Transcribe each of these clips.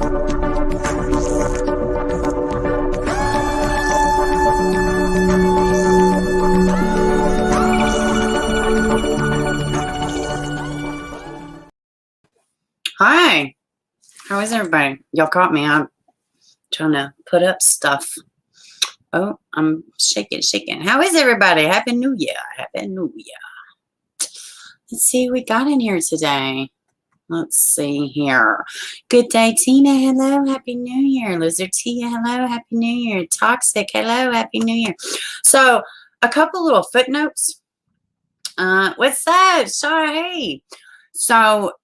Hi, how is everybody? Y'all caught me. I'm trying to put up stuff. Oh, I'm shaking. How is everybody? Happy New Year. Happy New Year. Let's see what we got in here today. Let's see here. Good day, Tina. Hello. Happy New Year. Lizard Tia. Hello. Happy New Year. Toxic. Hello. Happy New Year. So, a couple little footnotes. What's up? Sorry. Hey. So,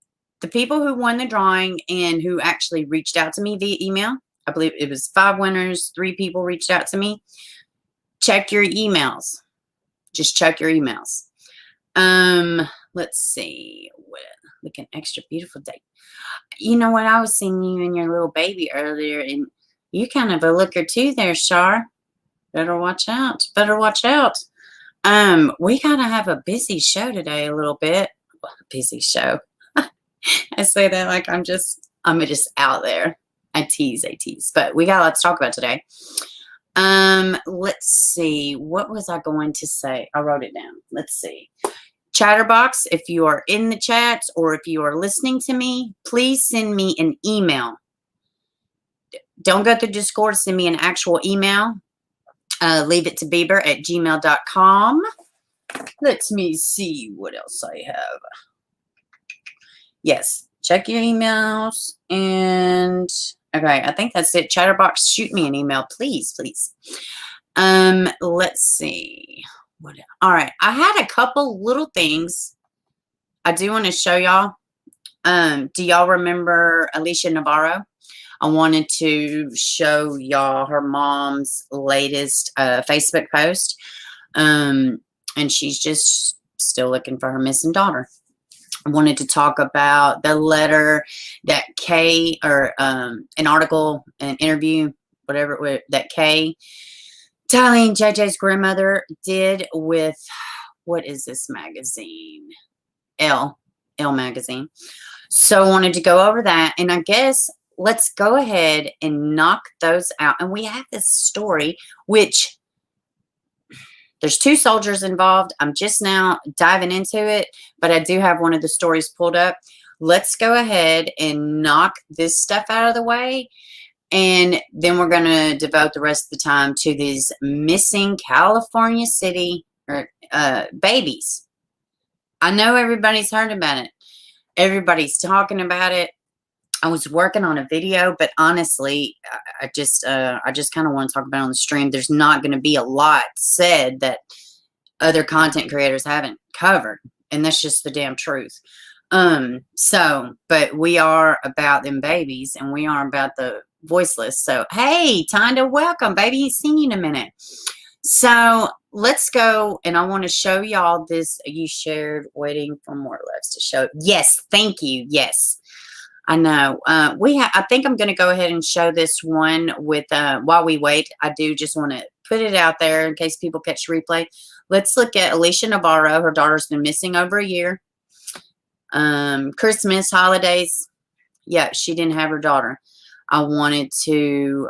the people who won the drawing and who actually reached out to me via email, I believe it was 5 winners, 3 people reached out to me. Check your emails. Just check your emails. Let's see. Looking extra beautiful day. You know what? I was seeing you and your little baby earlier, and you kind of a looker too there, Shar. Better watch out. Better watch out. We gotta have a busy show today a little bit. Well, busy show. I say that like I'm just out there. I tease, but we got a lot to talk about today. Let's see. What was I going to say? I wrote it down. Let's see. Chatterbox, if you are in the chats or if you are listening to me, please send me an email. Don't go through Discord. Send me an actual email. Leave it to bieber@gmail.com. Let me see what else I have. Yes, check your emails. And okay, I think that's it. Chatterbox, shoot me an email, please. Let's see. All right, I had a couple little things I do want to show y'all. Do y'all remember Alicia Navarro? I wanted to show y'all her mom's latest Facebook post. And she's just still looking for her missing daughter. I wanted to talk about the letter that Kay, or an article, an interview, whatever, that Kay, Tylee and JJ's grandmother did with, what is this magazine? Elle magazine. So I wanted to go over that, and I guess let's go ahead and knock those out. And we have this story, which there's 2 soldiers involved. I'm just now diving into it, but I do have one of the stories pulled up. Let's go ahead and knock this stuff out of the way, and then we're going to devote the rest of the time to these missing California City babies. I know everybody's heard about it. Everybody's talking about it. I was working on a video, but honestly, I just kind of want to talk about it on the stream. There's not going to be a lot said that other content creators haven't covered, and that's just the damn truth. But we are about them babies, and we are about the voiceless. So, hey, Tonda, welcome, baby. Ain't seen you in a minute. So let's go, and I want to show y'all this. You shared waiting for more loves to show. Yes, thank you. Yes. I know. I think I'm going to go ahead and show this one with, while we wait. I do just want to put it out there in case people catch replay. Let's look at Alicia Navarro. Her daughter's been missing over a year. Christmas, holidays. Yeah, she didn't have her daughter. I wanted to,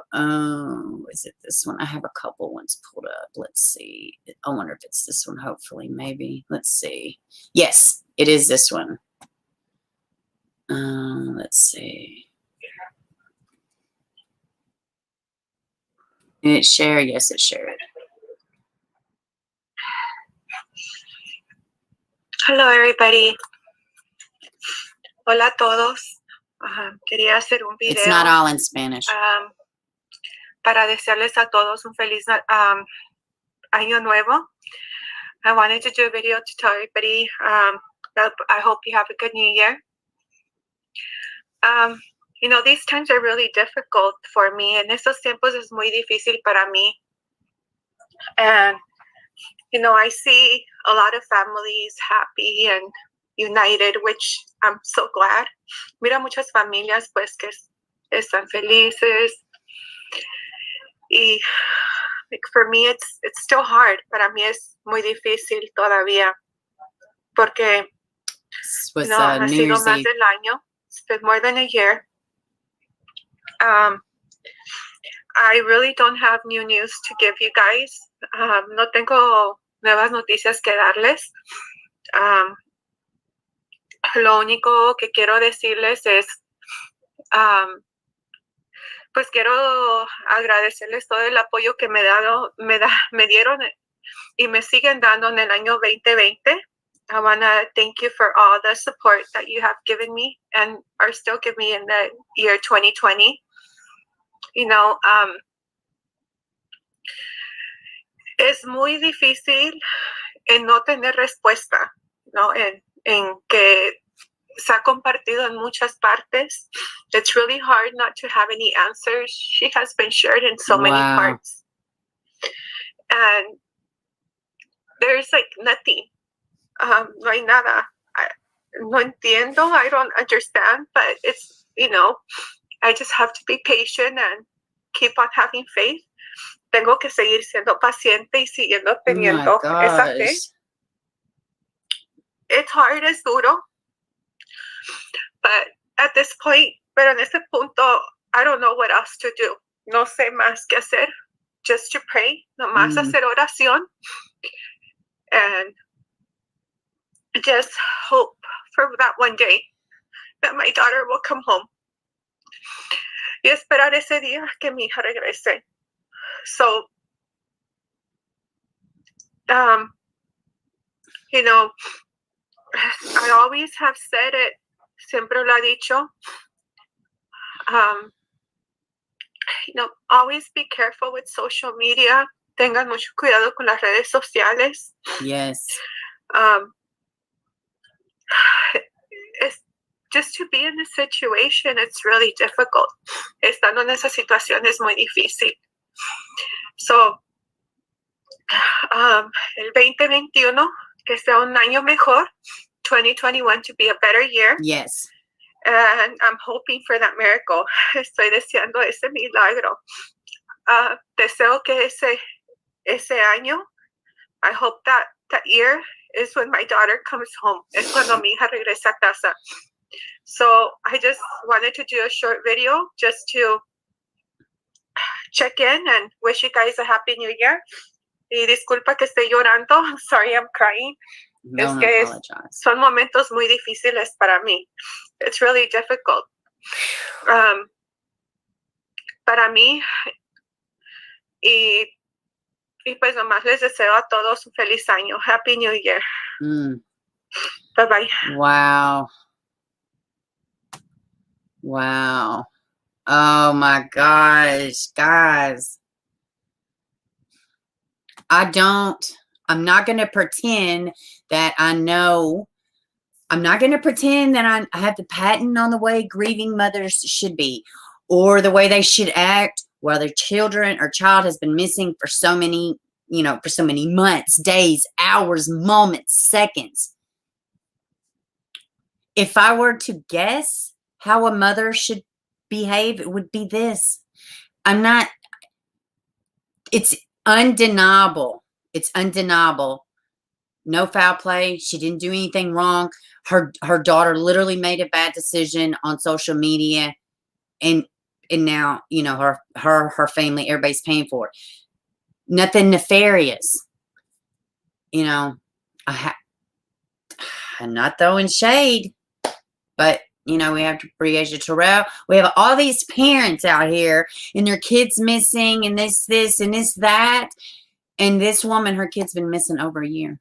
is it this one? I have a couple ones pulled up. Let's see. I wonder if it's this one, hopefully, maybe. Let's see. Yes, it is this one. Let's see. Did it share? Yes, it shared. Hello, everybody. Hola a todos. Quería hacer un video. It's not all in Spanish. Para desearles a todos un feliz año nuevo. I wanted to do a video to tell everybody that I hope you have a good new year. You know, these times are really difficult for me. En estos tiempos es muy difícil para mí. And, you know, I see a lot of families happy and united, which I'm so glad. Mira muchas familias, pues, que están felices. Y, like, for me, it's still hard. Para mí es muy difícil todavía. Porque, Was, no, ha sido más del año. It's been more than a year. Um, I really don't have new news to give you guys. No tengo nuevas noticias que darles. Lo único que quiero decirles es, pues quiero agradecerles todo el apoyo que me dieron y me siguen dando en el año 2020. I want to thank you for all the support that you have given me and are still giving me in the year 2020. You know, es muy difícil en no tener respuesta, ¿no? En que se ha compartido en muchas partes. It's really hard not to have any answers. She has been shared in so many parts. And there's like nothing. No hay nada. No entiendo. I don't understand, but it's, you know, I just have to be patient and keep on having faith. Tengo que seguir siendo paciente y siguiendo teniendo esa fe. It's hard, es duro. But at this point, pero en ese punto, I don't know what else to do. No sé más qué hacer. Just to pray. Nomás hacer oración. And just hope for that one day that my daughter will come home. Y esperar ese día que mi hija regrese. So, you know, I always have said it, siempre lo he dicho. You know, always be careful with social media. Tengan mucho cuidado con las redes sociales. Yes. It's just to be in a situation, it's really difficult. Estando en esa situación es muy difícil. So, el 2021, que sea un año mejor. 2021 to be a better year. Yes. And I'm hoping for that miracle. Estoy deseando ese milagro. Deseo que ese año, I hope that year is when my daughter comes home. Es cuando mi hija regresa a casa. So I just wanted to do a short video just to check in and wish you guys a happy new year. Y disculpa que esté llorando. I'm sorry I'm crying. Don't apologize. Son momentos muy difíciles para mí. It's really difficult. Para mí, y pues nomás les deseo a todos un feliz año. Happy New Year. Bye-bye. Wow. Wow. Oh my gosh, guys. I'm not going to pretend that I know. I'm not going to pretend that I have the patent on the way grieving mothers should be or the way they should act while their children or child has been missing for so many, for so many months, days, hours, moments, seconds. If I were to guess how a mother should behave, it would be this. It's undeniable. It's undeniable. No foul play. She didn't do anything wrong. Her daughter literally made a bad decision on social media, and now her family, everybody's paying for it. Nothing nefarious. I'm not throwing shade, but we have Briasia Terrell. We have all these parents out here and their kids missing and this and this, that. And this woman, her kid's been missing over a year.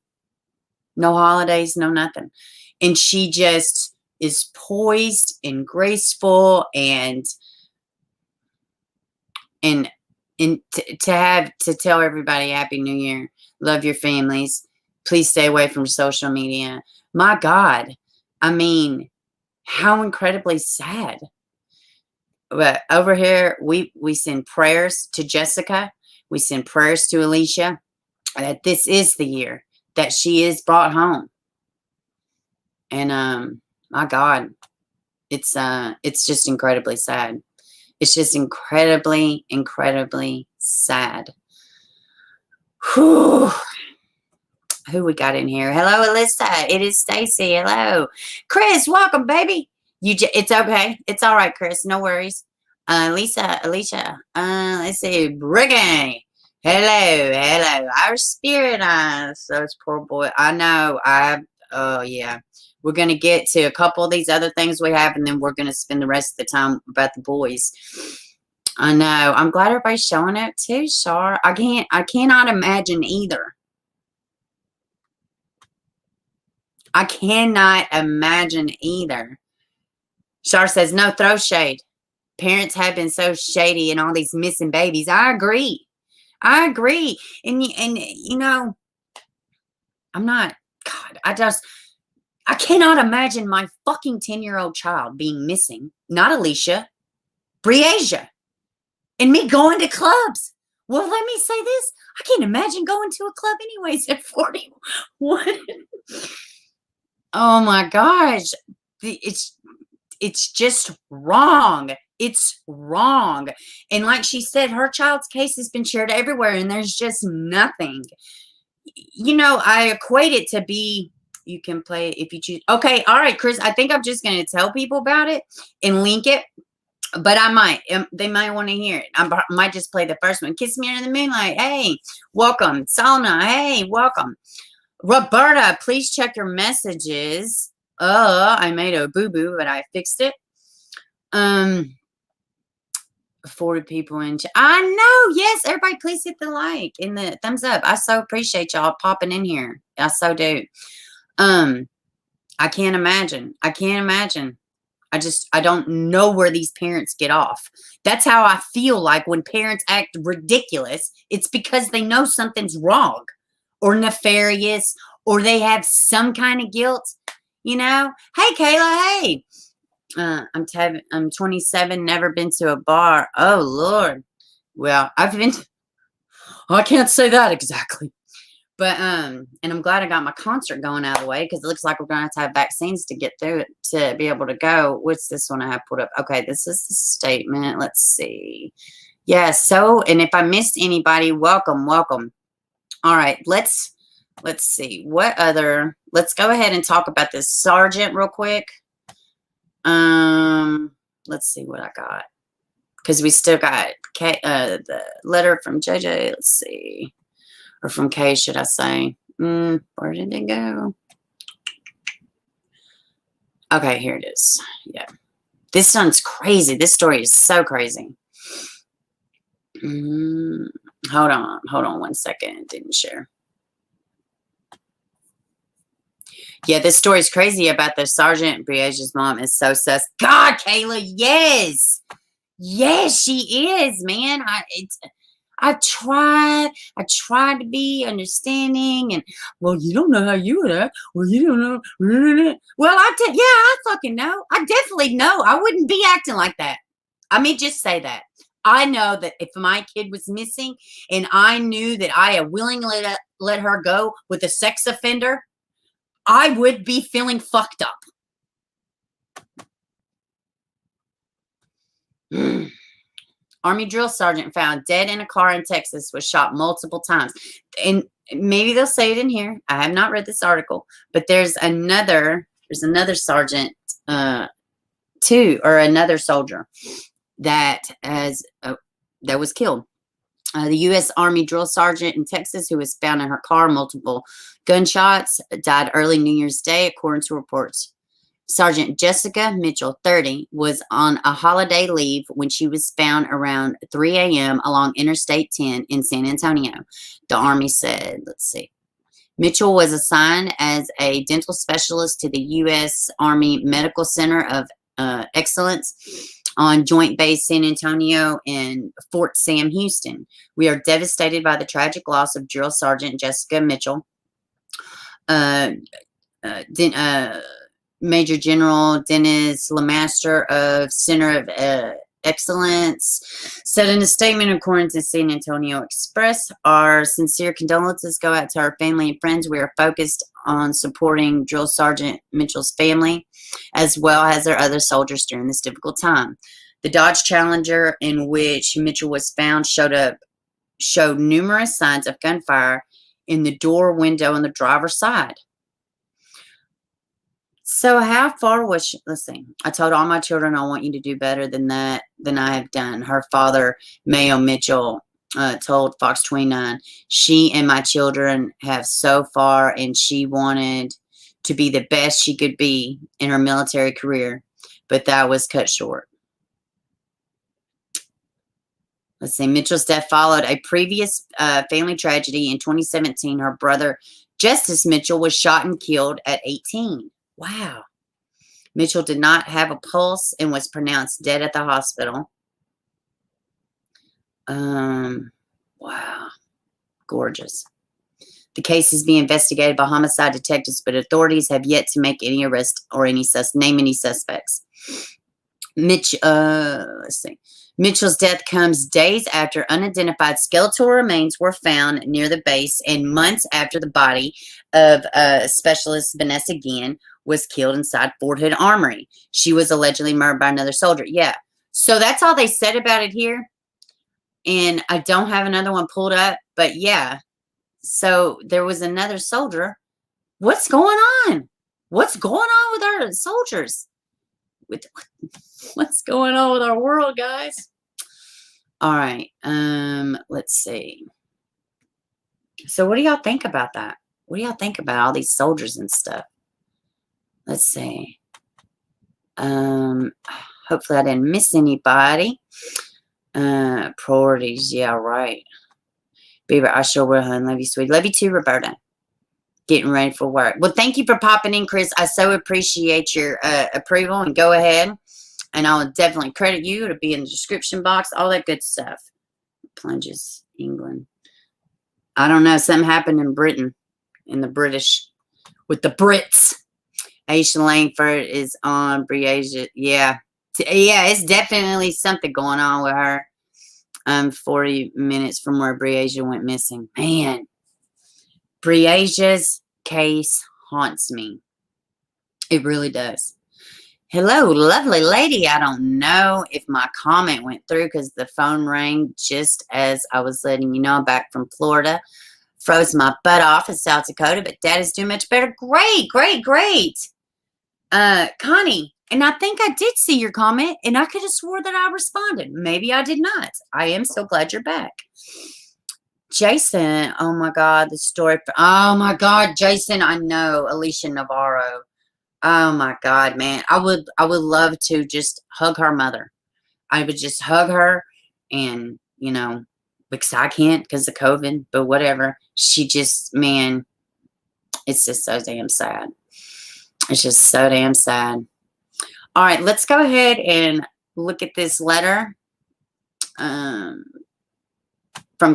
No holidays, no nothing. And she just is poised and graceful and to tell everybody Happy New Year. Love your families. Please stay away from social media. My God. I mean, how incredibly sad. But over here, we send prayers to Jessica. We send prayers to Alicia that this is the year that she is brought home. And my God, it's just incredibly sad. It's just incredibly, incredibly sad. Whew. Who we got in here? Hello, Alyssa. It is Stacy. Hello, Chris. Welcome, baby. It's okay. It's all right, Chris. No worries. Alicia, let's see, Brittany. Hello. Our spirit eyes. Those poor boy. I know. Yeah. We're going to get to a couple of these other things we have, and then we're going to spend the rest of the time about the boys. I know. I'm glad everybody's showing up too, Shar. I cannot imagine either. I cannot imagine either. Shar says, no, throw shade. Parents have been so shady and all these missing babies. I agree. And you know, I'm not, God, I cannot imagine my fucking 10-year-old child being missing. Not Alicia, Briasia, and me going to clubs. Well, let me say this. I can't imagine going to a club anyways at 41. Oh my gosh. It's just wrong. It's wrong. And like she said, her child's case has been shared everywhere and there's just nothing. You know, I equate it to be, you can play if you choose. Okay, all right, Chris, I think I'm just going to tell people about it and link it. But I might. They might want to hear it. I might just play the first one. Kiss Me Under the Moonlight. Hey, welcome. Salma. Hey, welcome. Roberta, please check your messages. I made a boo-boo, but I fixed it. 40 people in. I know. Yes, everybody, please hit the like and the thumbs up. I so appreciate y'all popping in here. I so do. I can't imagine. I don't know where these parents get off. That's how I feel like when parents act ridiculous. It's because they know something's wrong or nefarious or they have some kind of guilt, you know? Hey, Kayla, hey. I'm 27, never been to a bar. Oh, Lord. Well, I can't say that exactly. But, and I'm glad I got my concert going out of the way because it looks like we're going to have vaccines to get through it to be able to go. What's this one I have put up? Okay, this is the statement. Let's see. Yeah, so, and if I missed anybody, welcome. All right, let's see. What other, let's go ahead and talk about this sergeant real quick. Let's see what I got. Because we still got the letter from JJ. Let's see. Or from Kay, should I say. Where did it go? Okay, here it is. Yeah. This one's crazy. This story is so crazy. Hold on 1 second. It didn't share. Yeah, this story's crazy about the sergeant. Briage's mom is so sus. God, Kayla, yes. Yes, she is, man. I tried to be understanding and, well, you don't know how you would act. Well, you don't know. Well, I fucking know. I definitely know. I wouldn't be acting like that. I mean, just say that. I know that if my kid was missing and I knew that I had willingly let her go with a sex offender, I would be feeling fucked up. Army drill sergeant found dead in a car in Texas, was shot multiple times. And maybe they'll say it in here. I have not read this article, but there's another sergeant too, or another soldier that was killed. The U.S. Army drill sergeant in Texas, who was found in her car, multiple gunshots, died early New Year's Day, according to reports. Sergeant Jessica Mitchell, 30, was on a holiday leave when she was found around 3 a.m. along Interstate 10 in San Antonio. The Army said, let's see. Mitchell was assigned as a dental specialist to the U.S. Army Medical Center of Excellence on Joint Base San Antonio and Fort Sam, Houston. We are devastated by the tragic loss of Drill Sergeant Jessica Mitchell. Major General Dennis Lemaster of Center of Excellence said in a statement, according to San Antonio Express, our sincere condolences go out to our family and friends. We are focused on supporting Drill Sergeant Mitchell's family, as well as their other soldiers during this difficult time. The Dodge Challenger in which Mitchell was found showed numerous signs of gunfire in the door window on the driver's side. So how far was she? Let's see. I told all my children I want you to do better than that than I have done. Her father, Mayo Mitchell, told Fox 29, she and my children have so far, and she wanted to be the best she could be in her military career, but that was cut short. Let's see. Mitchell's death followed a previous family tragedy in 2017. Her brother, Justice Mitchell, was shot and killed at 18. Wow. Mitchell did not have a pulse and was pronounced dead at the hospital. Wow. Gorgeous. The case is being investigated by homicide detectives, but authorities have yet to make any arrest or name any suspects. Let's see. Mitchell's death comes days after unidentified skeletal remains were found near the base and months after the body of Specialist Vanessa Guillen was killed inside Fort Hood Armory. She was allegedly murdered by another soldier. Yeah. So that's all they said about it here. And I don't have another one pulled up, but yeah. So there was another soldier. What's going on? What's going on with our soldiers? What's going on with our world, guys? All right. Let's see. So what do y'all think about that? What do y'all think about all these soldiers and stuff? Let's see. Hopefully I didn't miss anybody. Priorities. Yeah, right. Beaver, I sure will, hon. Love you, sweet. Love you too, Roberta. Getting ready for work. Well, thank you for popping in, Chris. I so appreciate your approval, and go ahead. And I'll definitely credit you. It'll be in the description box. All that good stuff. Plunges, England. I don't know. Something happened in Britain. In the British. With the Brits. Aisha Langford is on. Briasia. Yeah. Yeah, it's definitely something going on with her. 40 minutes from where Briasia went missing. Man. Briasia's case haunts me. It really does. Hello, lovely lady. I don't know if my comment went through because the phone rang just as I was letting you know I'm back from Florida. Froze my butt off in South Dakota, but Dad is doing much better. Great, great, great. Connie, and I think I did see your comment, and I could have swore that I responded. Maybe I did not. I am so glad you're back. Jason, oh my God, the story. Oh my God, Jason, I know. Alicia Navarro. Oh my God, man. I would love to just hug her mother. I would just hug her and, you know, because I can't because of COVID, but whatever. She just, man, it's just so damn sad. It's just so damn sad. All right, let's go ahead and look at this letter from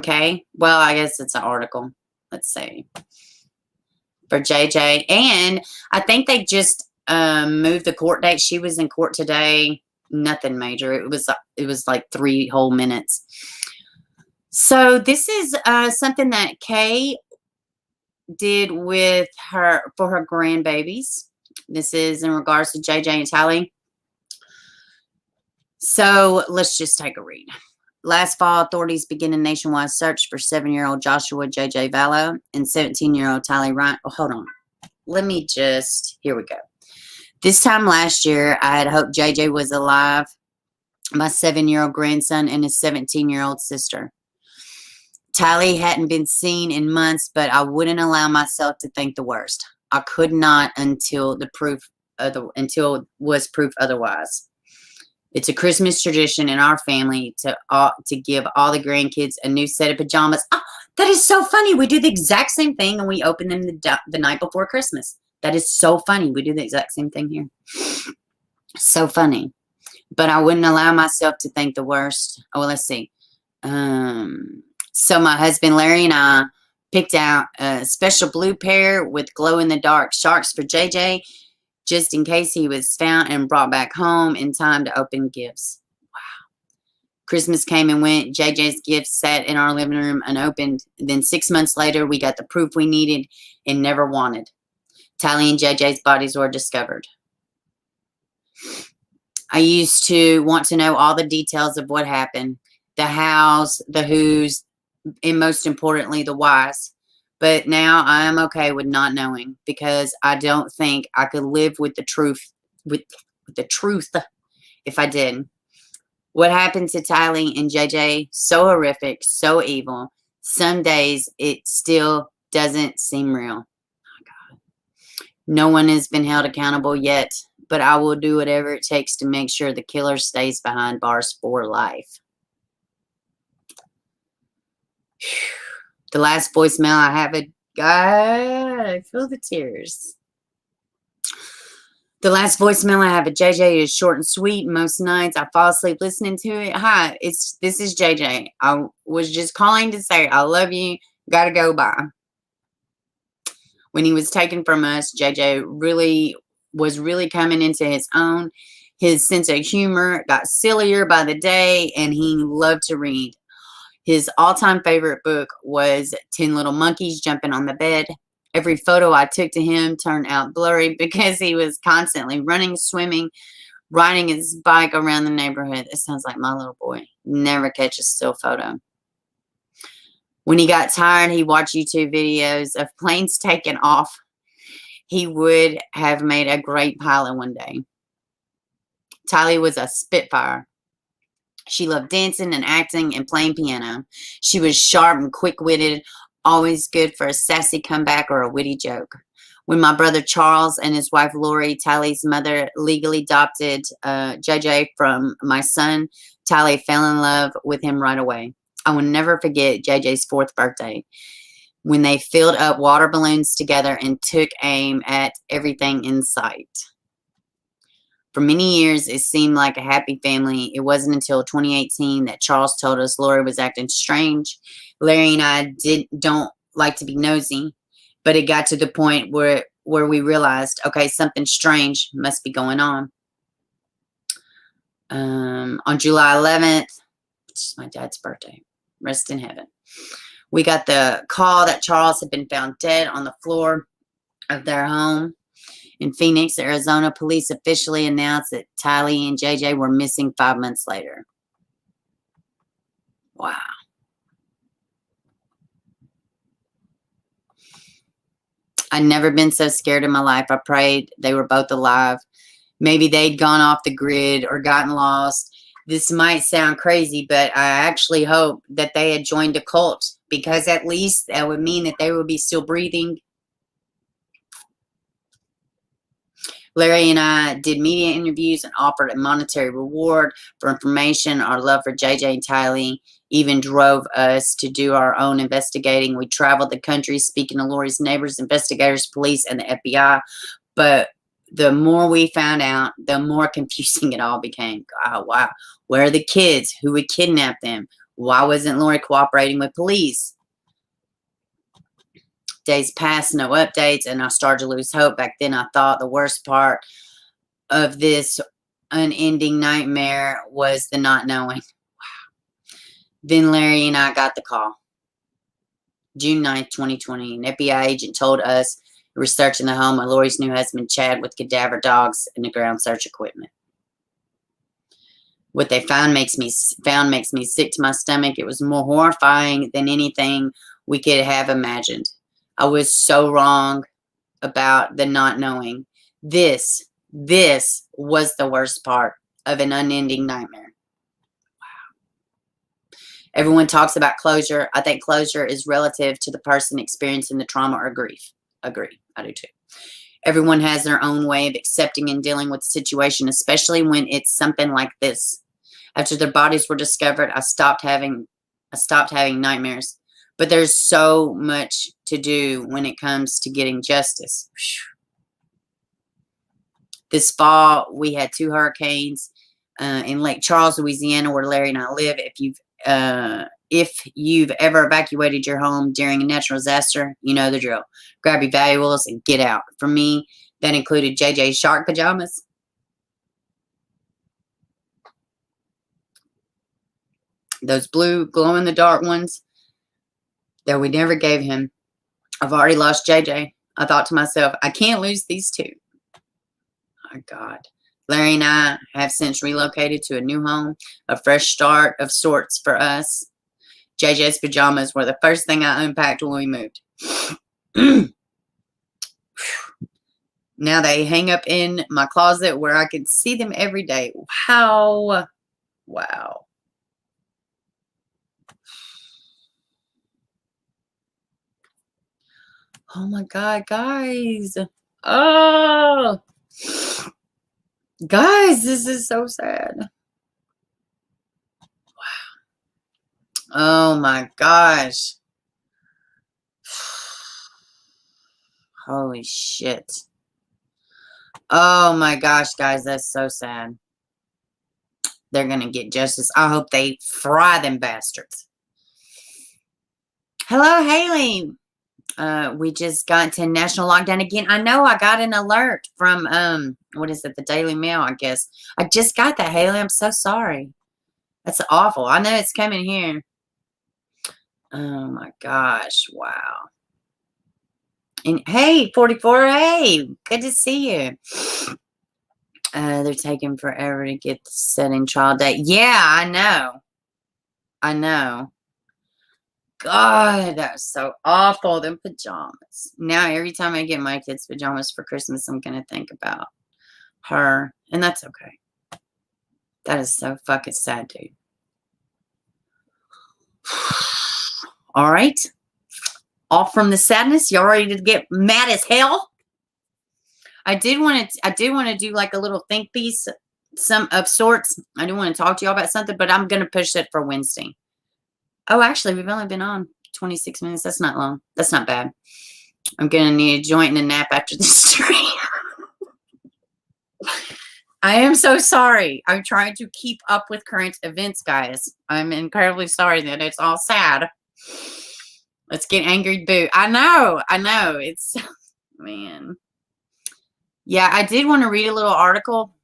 Kay. Well, I guess it's an article. Let's see. For JJ. And I think they just moved the court date. She was in court today. Nothing major. It was like 3 whole minutes. So this is something that Kay did with her for her grandbabies. This is in regards to JJ and Tylee. So let's just take a read. Last fall, authorities began a nationwide search for 7-year-old Joshua JJ Vallow and 17-year-old Tylee Ryan. Oh, hold on. Let me just, here we go. This time last year, I had hoped JJ was alive, my 7-year-old grandson and his 17-year-old sister. Tylee hadn't been seen in months, but I wouldn't allow myself to think the worst. I could not until until it was proof otherwise. It's a Christmas tradition in our family to give all the grandkids a new set of pajamas. Oh, that is so funny. We do the exact same thing, and we open them the night before Christmas. That is so funny. We do the exact same thing here. So funny. But I wouldn't allow myself to think the worst. Oh, well, let's see. So my husband Larry and I picked out a special blue pair with glow-in-the-dark sharks for JJ, just in case he was found and brought back home in time to open gifts. Wow. Christmas came and went. JJ's gifts sat in our living room unopened. Then 6 months later, we got the proof we needed and never wanted. Tylee and JJ's bodies were discovered. I used to want to know all the details of what happened. The hows, the who's, and most importantly, the whys. But now I am okay with not knowing, because I don't think I could live with the truth, with the truth, if I did. What happened to Tylee and JJ? So horrific, so evil. Some days it still doesn't seem real. No one has been held accountable yet, but I will do whatever it takes to make sure the killer stays behind bars for life. The last voicemail I have, God, I feel the tears. The last voicemail I have at JJ is short and sweet. Most nights I fall asleep listening to it. Hi, this is JJ. I was just calling to say I love you. Gotta go, bye. When he was taken from us, JJ was really coming into his own. His sense of humor got sillier by the day, and he loved to read. His all-time favorite book was 10 Little Monkeys Jumping on the Bed. Every photo I took to him turned out blurry because he was constantly running, swimming, riding his bike around the neighborhood. It sounds like my little boy. Never catch a still photo. When he got tired, he watched YouTube videos of planes taking off. He would have made a great pilot one day. Tylee was a spitfire. She loved dancing and acting and playing piano. She was sharp and quick-witted, always good for a sassy comeback or a witty joke. When my brother Charles and his wife Lori, Tylee's mother, legally adopted JJ from my son, Tylee fell in love with him right away. I will never forget JJ's 4th birthday, when they filled up water balloons together and took aim at everything in sight. For many years, it seemed like a happy family. It wasn't until 2018 that Charles told us Lori was acting strange. Larry and I don't like to be nosy, but it got to the point where we realized, okay, something strange must be going on. On July 11th, which is my dad's birthday, rest in heaven, we got the call that Charles had been found dead on the floor of their home in Phoenix, Arizona. Police officially announced that Tylee and JJ were missing 5 months later. Wow. I'd never been so scared in my life. I prayed they were both alive. Maybe they'd gone off the grid or gotten lost. This might sound crazy, but I actually hope that they had joined a cult, because at least that would mean that they would be still breathing. Larry and I did media interviews and offered a monetary reward for information. Our love for JJ and Tylee even drove us to do our own investigating. We traveled the country speaking to Lori's neighbors, investigators, police, and the FBI. But the more we found out, the more confusing it all became. Oh, wow. Where are the kids? Who would kidnap them? Why wasn't Lori cooperating with police? Days passed, no updates, and I started to lose hope. Back then, I thought the worst part of this unending nightmare was the not knowing. Wow. Then Larry and I got the call. June 9th, 2020. An FBI agent told us we were searching the home of Lori's new husband, Chad, with cadaver dogs and the ground search equipment. What they found makes me sick to my stomach. It was more horrifying than anything we could have imagined. I was so wrong about the not knowing. This was the worst part of an unending nightmare. Wow. Everyone talks about closure. I think closure is relative to the person experiencing the trauma or grief. Agree. I do too. Everyone has their own way of accepting and dealing with the situation, especially when it's something like this. After their bodies were discovered, I stopped having nightmares. But there's so much to do when it comes to getting justice. This fall, we had 2 hurricanes in Lake Charles, Louisiana, where Larry and I live. If you've ever evacuated your home during a natural disaster, you know the drill. Grab your valuables and get out. For me, that included JJ's shark pajamas. Those blue glow-in-the-dark ones that we never gave him. I've already lost JJ. I thought to myself, I can't lose these 2. My God. Larry and I have since relocated to a new home, a fresh start of sorts for us. JJ's pajamas were the first thing I unpacked when we moved. Now they hang up in my closet where I can see them every day. Wow. Wow. Oh my God, guys. Oh, guys, this is so sad. Wow. Oh my gosh. Holy shit. Oh my gosh, guys, that's so sad. They're going to get justice. I hope they fry them bastards. Hello, Haley. We just got to national lockdown again. I know I got an alert from, what is it? The Daily Mail, I guess. I just got that, Haley. I'm so sorry. That's awful. I know it's coming here. Oh my gosh. Wow. And hey, 44. Hey, good to see you. They're taking forever to get the setting trial date. Yeah, I know. I know. God, that's so awful. Them pajamas. Now, every time I get my kids pajamas for Christmas, I'm going to think about her. And that's okay. That is so fucking sad, dude. All right. Off from the sadness. Y'all ready to get mad as hell? I did want to do like a little think piece, some of sorts. I do want to talk to y'all about something, but I'm going to push it for Wednesday. Oh, actually, we've only been on 26 minutes. That's not long. That's not bad. I'm going to need a joint and a nap after this stream. I am so sorry. I'm trying to keep up with current events, guys. I'm incredibly sorry that it's all sad. Let's get angry boo. I know. It's, man. Yeah, I did want to read a little article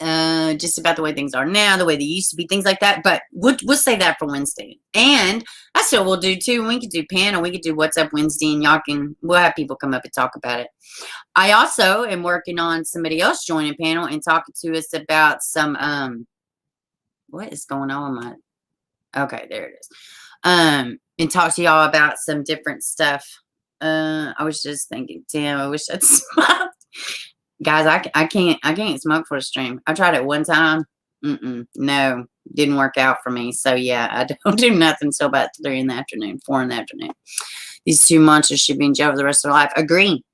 just about the way things are now, the way they used to be, things like that. But we'll say that for Wednesday. And that's what we'll do too. We could do panel. We could do What's Up Wednesday, and we'll have people come up and talk about it. I also am working on somebody else joining panel and talking to us about some, what is going on with my, okay, there it is. And talk to y'all about some different stuff. I was just thinking, damn, I wish I'd smoked. Guys, I can't smoke for a stream. I tried it one time. No, didn't work out for me. So yeah, I don't do nothing until about 3 in the afternoon, 4 in the afternoon. These two monsters should be in jail for the rest of their life. Agree.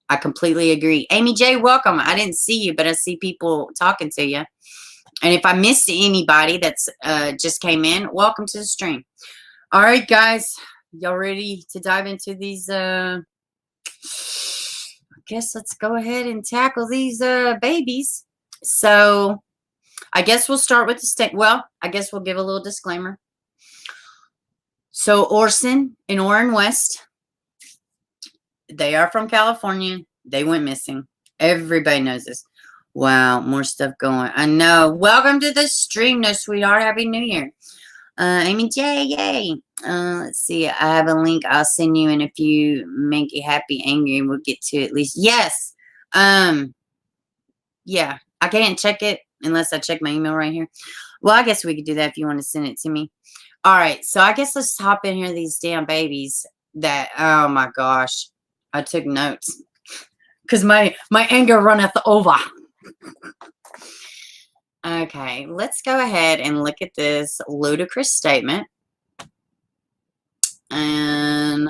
I completely agree. Amy J, welcome. I didn't see you, but I see people talking to you. And if I missed anybody that's just came in, welcome to the stream. All right, guys, y'all ready to dive into these? I guess let's go ahead and tackle these babies. So I guess we'll start with the state. Well, I guess we'll give a little disclaimer. So Orson and Orrin West, they are from California. They went missing. Everybody knows this. Wow, more stuff going. I know. Welcome to the stream, no sweetheart. Happy New Year. Amy J, yay. Let's see. I have a link I'll send you, and if you make you happy, angry, we'll get to at least. Yes. Yeah. I can't check it unless I check my email right here. Well, I guess we could do that if you want to send it to me. All right. So I guess let's hop in here. These damn babies that, oh my gosh. I took notes because my anger runneth over. Okay, let's go ahead and look at this ludicrous statement. And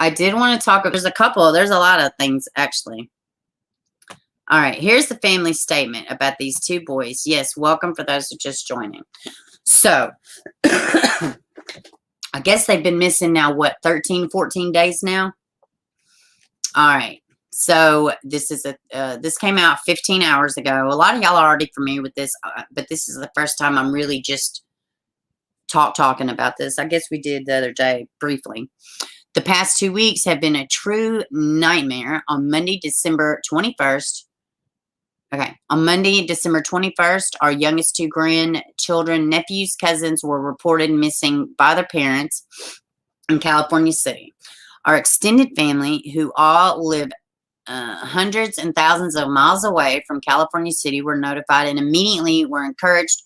I did want to talk, there's a lot of things actually. All right, here's the family statement about these two boys. Yes, welcome for those who are just joining. So, I guess they've been missing now, what, 13, 14 days now? All right. So this came out 15 hours ago. A lot of y'all are already familiar with this, but this is the first time I'm really just talking about this. I guess we did the other day briefly. The past 2 weeks have been a true nightmare. On Monday, December 21st. Okay, on Monday, December 21st, our youngest two grandchildren, nephews, cousins were reported missing by their parents in California City. Our extended family, who all live hundreds and thousands of miles away from California City, were notified and immediately were engaged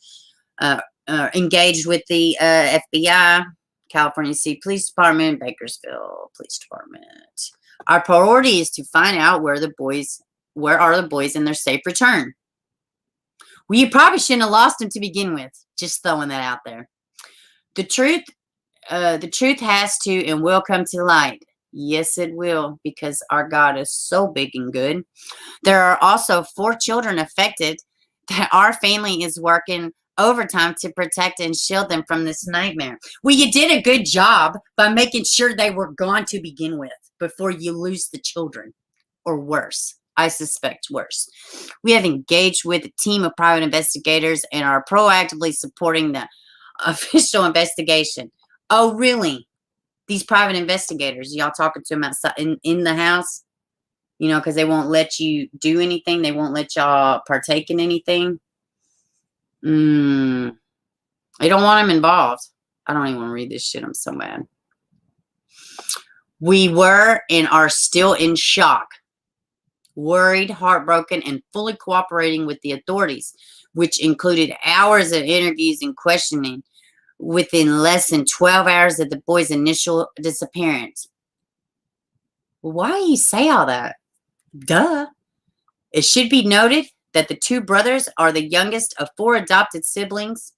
with the FBI California City Police Department, Bakersfield Police Department. Our priority is to find out where are the boys and their safe return. Well, you probably shouldn't have lost them to begin with. Just throwing that out there. The truth has to and will come to light. Yes, it will, because our God is so big and good. There are also 4 children affected that our family is working overtime to protect and shield them from this nightmare. Well, you did a good job by making sure they were gone to begin with before you lose the children. Or worse. I suspect worse. We have engaged with a team of private investigators and are proactively supporting the official investigation. Oh, really? These private investigators, y'all talking to them outside in the house? You know, because they won't let you do anything. They won't let y'all partake in anything. They don't want them involved. I don't even want to read this shit. I'm so mad. We were and are still in shock, worried, heartbroken, and fully cooperating with the authorities, which included hours of interviews and questioning within less than 12 hours of the boy's initial disappearance. Why do you say all that? Duh. It should be noted that the 2 brothers are the youngest of 4 adopted siblings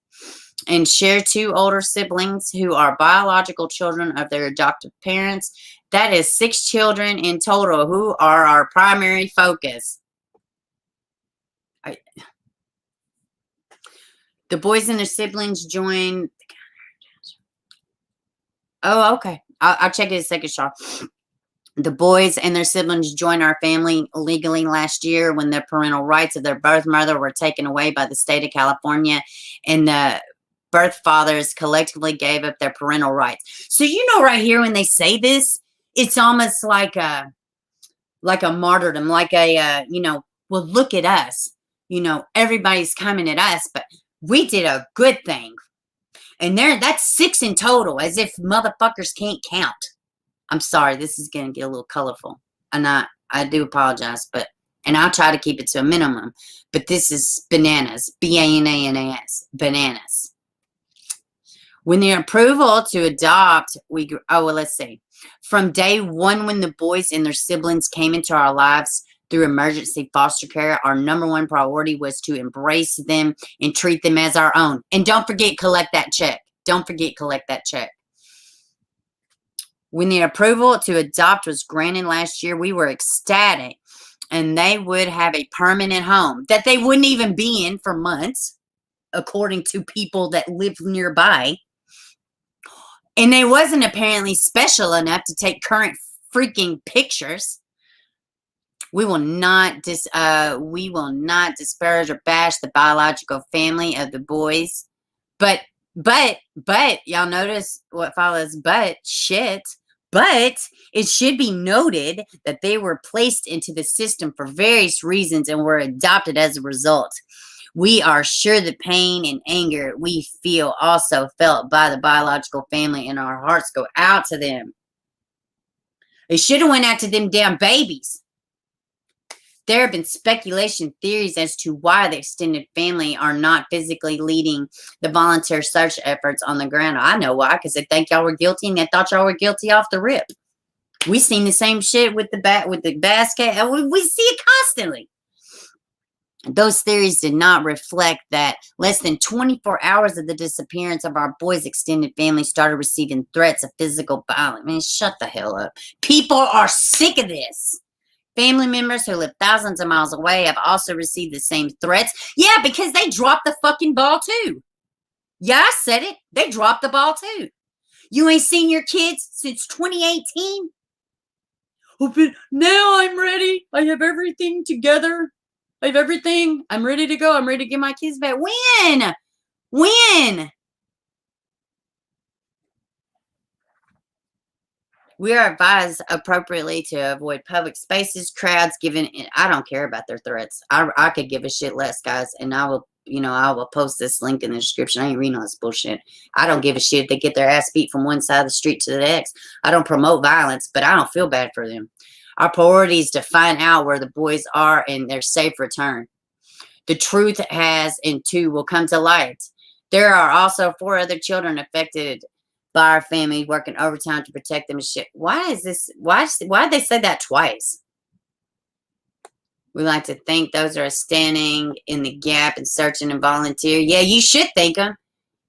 and share 2 older siblings who are biological children of their adoptive parents. That is 6 children in total who are our primary focus. The boys and their siblings join. Oh, okay. I'll check it in a second, Shaw. The boys and their siblings joined our family legally last year when the parental rights of their birth mother were taken away by the state of California, and the birth fathers collectively gave up their parental rights. So, you know, right here when they say this, it's almost like a martyrdom, like a, well, look at us. You know, everybody's coming at us, but we did a good thing. And that's 6 in total, as if motherfuckers can't count. I'm sorry, this is going to get a little colorful. And I do apologize, and I'll try to keep it to a minimum. But this is bananas. B-A-N-A-N-A-S. Bananas. When the approval to adopt, let's see. From day 1 when the boys and their siblings came into our lives through emergency foster care, our number 1 priority was to embrace them and treat them as our own. And don't forget, collect that check. Don't forget, collect that check. When the approval to adopt was granted last year, we were ecstatic, and they would have a permanent home that they wouldn't even be in for months, according to people that live nearby. And they wasn't apparently special enough to take current freaking pictures. We will not disparage or bash the biological family of the boys, but y'all notice what follows? But it should be noted that they were placed into the system for various reasons and were adopted as a result. We are sure the pain and anger we feel also felt by the biological family, and our hearts go out to them. It should have went out to them damn babies. There have been speculation theories as to why the extended family are not physically leading the volunteer search efforts on the ground. I know why, because they think y'all were guilty and they thought y'all were guilty off the rip. We seen the same shit with the basket. We see it constantly. Those theories did not reflect that less than 24 hours of the disappearance of our boys' extended family started receiving threats of physical violence. Man, shut the hell up. People are sick of this. Family members who live thousands of miles away have also received the same threats. Yeah, because they dropped the fucking ball too. Yeah, I said it. They dropped the ball too. You ain't seen your kids since 2018? Oh, but now I'm ready. I have everything together. I have everything. I'm ready to go. I'm ready to get my kids back. When? When? We are advised appropriately to avoid public spaces, crowds, given. I don't care about their threats. I could give a shit less, guys, and I will post this link in the description. I ain't reading all this bullshit. I don't give a shit if they get their ass beat from one side of the street to the next. I don't promote violence, but I don't feel bad for them. Our priority is to find out where the boys are and their safe return. The truth has and too will come to light. There are also 4 other children affected by our family, working overtime to protect them and shit. Why is this? Why did they say that twice? We like to think those are standing in the gap and searching and volunteer. Yeah, you should thank them.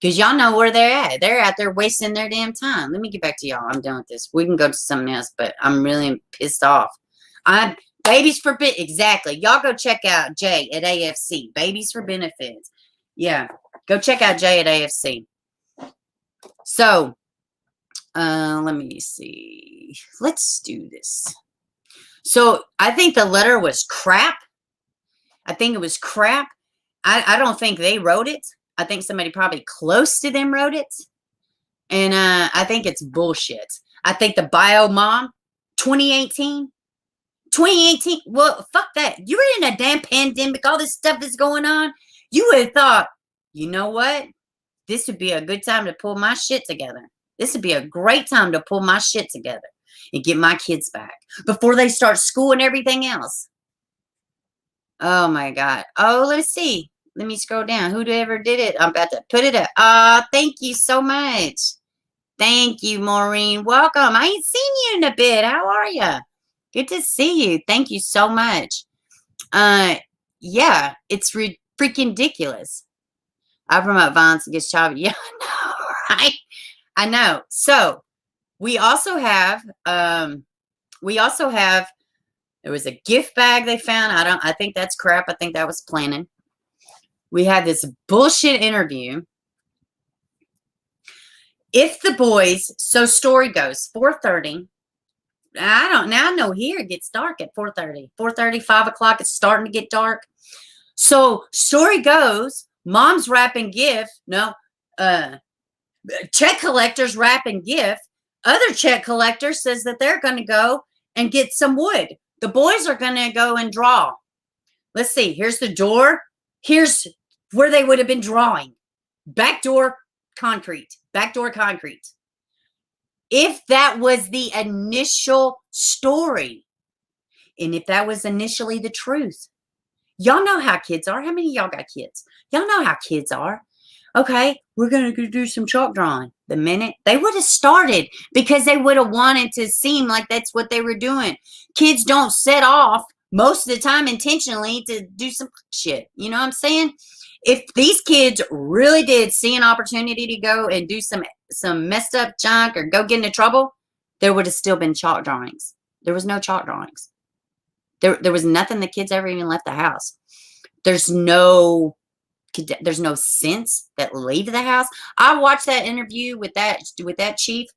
Because y'all know where they're at. They're out there wasting their damn time. Let me get back to y'all. I'm done with this. We can go to something else, but I'm really pissed off. Babies for exactly. Y'all go check out Jay at AFC. Babies for Benefits. Yeah, go check out Jay at AFC. So, let me see. Let's do this. So, I think the letter was crap. I think it was crap. I don't think they wrote it. I think somebody probably close to them wrote it. And I think it's bullshit. I think the bio mom, 2018, well, fuck that. You were in a damn pandemic. All this stuff is going on. You would have thought, you know what? This would be a good time to pull my shit together. This would be a great time to pull my shit together and get my kids back before they start school and everything else. Oh, my God. Oh, let's see. Let me scroll down. Whoever did it, I'm about to put it up. Thank you so much. Thank you, Maureen. Welcome. I ain't seen you in a bit. How are you? Good to see you. Thank you so much. Yeah, it's freaking ridiculous. I promote violence against child. Yeah, I know, right? I know. So we also have, there was a gift bag they found. I think that's crap. I think that was planning. We had this bullshit interview. If the boys, so story goes, 4:30. I know here it gets dark at 4:30. 4:30, 5 o'clock, it's starting to get dark. So story goes, mom's wrapping gift. No, check collectors wrapping gift. Other check collector says that they're going to go and get some wood. The boys are going to go and draw. Let's see. Here's the door. Here's where they would have been drawing. Backdoor concrete. Backdoor concrete. If that was the initial story, and if that was initially the truth, y'all know how kids are. How many of y'all got kids? Y'all know how kids are. Okay, we're going to go do some chalk drawing. The minute they would have started, because they would have wanted to seem like that's what they were doing. Kids don't set off most of the time intentionally to do some shit. You know what I'm saying? If these kids really did see an opportunity to go and do some messed up junk or go get into trouble, there would have still been chalk drawings. There was no chalk drawings. There was nothing. The kids ever even left the house. There's no sense that leave the house. I watched that interview with that chief.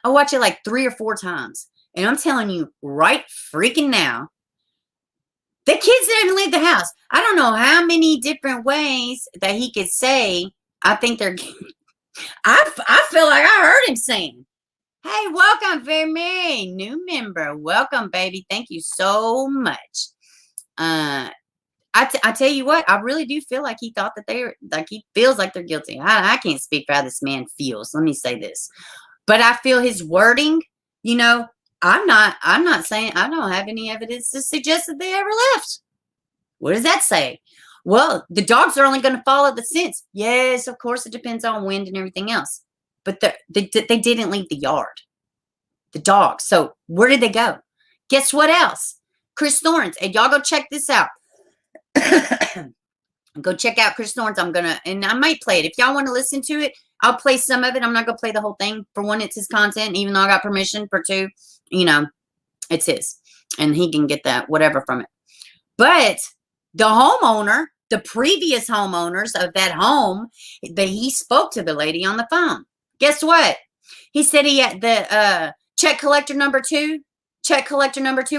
I watched it like 3 or 4 times. And I'm telling you right freaking now, the kids didn't leave the house. I don't know how many different ways that he could say, I think they're, I feel like I heard him saying, hey, welcome, Vermeer, new member. Welcome, baby. Thank you so much. I tell you what, I really do feel like he thought that he feels like they're guilty. I can't speak for how this man feels. Let me say this. But I feel his wording, I'm not saying, I don't have any evidence to suggest that they ever left. What does that say? Well, the dogs are only going to follow the scents. Yes, of course, it depends on wind and everything else. But they didn't leave the yard. The dogs. So where did they go? Guess what else? Chris Thorns. And y'all go check this out. Go check out Chris Thorns. And I might play it. If y'all want to listen to it, I'll play some of it. I'm not going to play the whole thing. For one, it's his content. Even though I got permission. For two, it's his. And he can get that whatever from it. But the homeowner, the previous homeowners of that home, he spoke to the lady on the phone. Guess what? He said he had the check collector number 2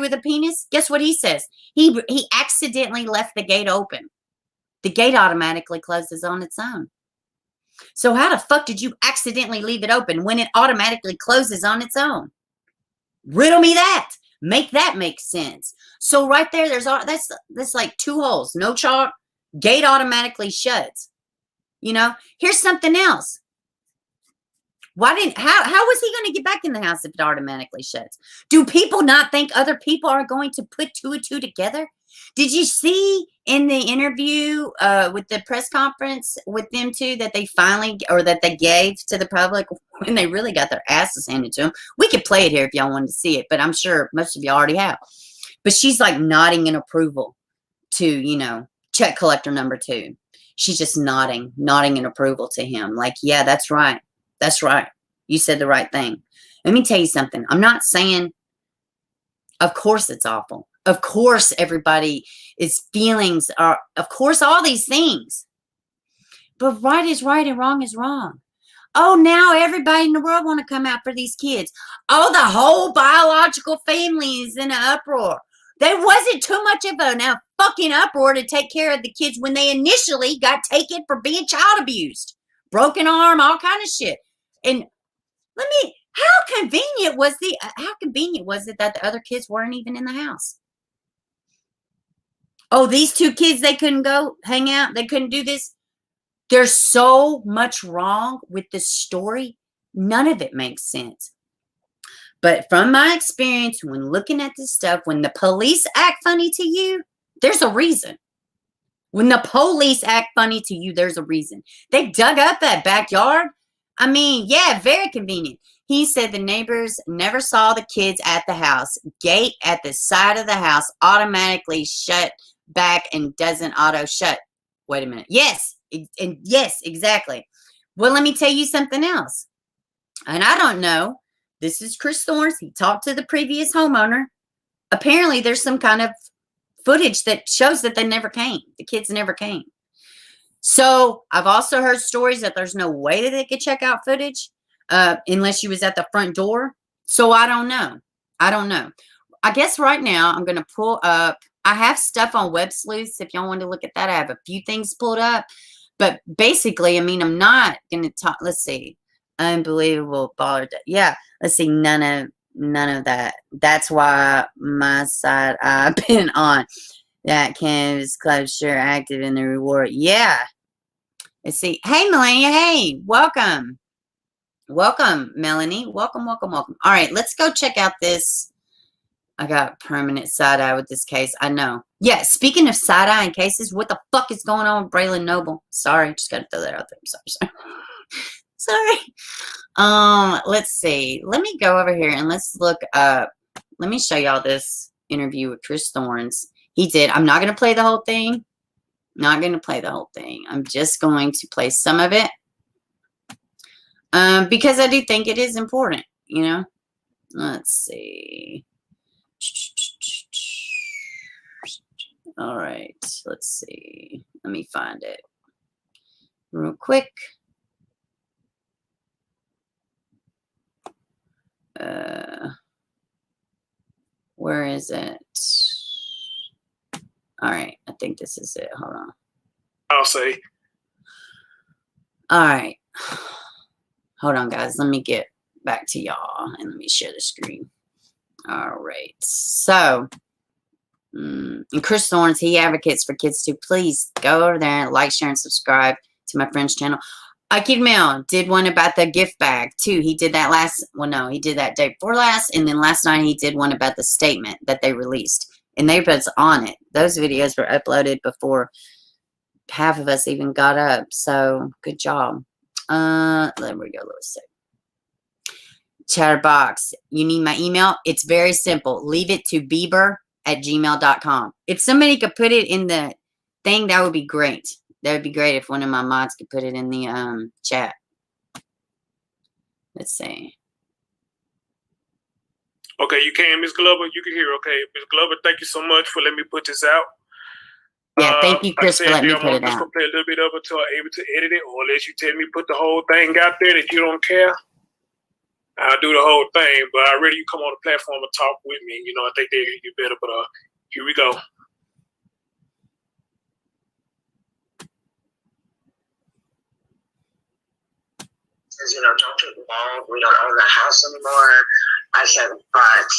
with a penis. Guess what he says? He accidentally left the gate open. The gate automatically closes on its own. So how the fuck did you accidentally leave it open when it automatically closes on its own? Riddle me that. Make that make sense. So right there, that's like 2 holes, no chalk, gate automatically shuts. Here's something else. How was he going to get back in the house if it automatically shuts? Do people not think other people are going to put 2 and 2 together? Did you see in the interview with the press conference with them two that they finally, or that they gave to the public when they really got their asses handed to them? We could play it here if y'all wanted to see it, but I'm sure most of y'all already have. But she's like nodding in approval to, you know, check collector number 2. She's just nodding in approval to him. Like, yeah, that's right. That's right. You said the right thing. Let me tell you something. I'm not saying, of course it's awful. Of course everybody is feelings are, of course all these things. But right is right and wrong is wrong. Oh, now everybody in the world want to come out for these kids. Oh, the whole biological family is in an uproar. There wasn't too much of a fucking uproar to take care of the kids when they initially got taken for being child abused. Broken arm, all kind of shit. And how convenient was it that the other kids weren't even in the house? Oh, these 2 kids, they couldn't go hang out. They couldn't do this. There's so much wrong with this story. None of it makes sense. But from my experience, when looking at this stuff, when the police act funny to you, there's a reason. When the police act funny to you, there's a reason. They dug up that backyard. I mean, yeah, very convenient. He said the neighbors never saw the kids at the house. Gate at the side of the house automatically shut back and doesn't auto shut. Wait a minute. Yes. And yes, exactly. Well, let me tell you something else. And I don't know. This is Chris Thorns. He talked to the previous homeowner. Apparently, there's some kind of footage that shows that they never came. The kids never came. So I've also heard stories that there's no way that they could check out footage unless she was at the front door. So I don't know. I guess right now I'm going to pull up. I have stuff on Web Sleuths. If y'all want to look at that, I have a few things pulled up. But basically, I mean, I'm not going to talk. Let's see. Unbelievable baller. Yeah. Let's see. None of that. That's why my side I've been on. That canvas club sure active in the reward. Yeah. Let's see. Hey, Melania. Hey, welcome. Welcome, Melanie. Welcome. All right, let's go check out this. I got permanent side-eye with this case. I know. Yeah, speaking of side-eye and cases, what the fuck is going on with Braylon Noble? Sorry, just got to throw that out there. I'm sorry. Let's see. Let me go over here and let's look up. Let me show y'all this interview with Chris Thorns. He did. I'm not going to play the whole thing. I'm just going to play some of it. Because I do think it is important, you know. Let's see. All right, let's see. Let me find it real quick. Where is it? All right, I think this is it. Hold on. I'll say. All right. Hold on, guys. Let me get back to y'all and let me share the screen. All right. So, and Chris Thorns, he advocates for kids too. Please go over there and like, share, and subscribe to my friend's channel. Kid Mel did one about the gift bag too. He did that he did that day before last, and then last night he did one about the statement that they released, and they was on it. Those videos were uploaded before half of us even got up. So good job. There we go. Let's see. Chatterbox, you need my email? It's very simple. Leave it to bieber@gmail.com. If somebody could put it in the thing, that would be great. That would be great if one of my mods could put it in the chat. Let's see. Okay, you can, Ms. Glover. You can hear. Okay, Ms. Glover, thank you so much for letting me put this out. Yeah, thank you, Chris, for letting me put it out. I'm just going to play a little bit of it until I'm able to edit it, or unless you tell me put the whole thing out there that you don't care, I'll do the whole thing. But I really, you come on the platform and talk with me. You know, I think they hear you better. But here we go. Says, you know, don't get involved. We don't own the house anymore. I said, but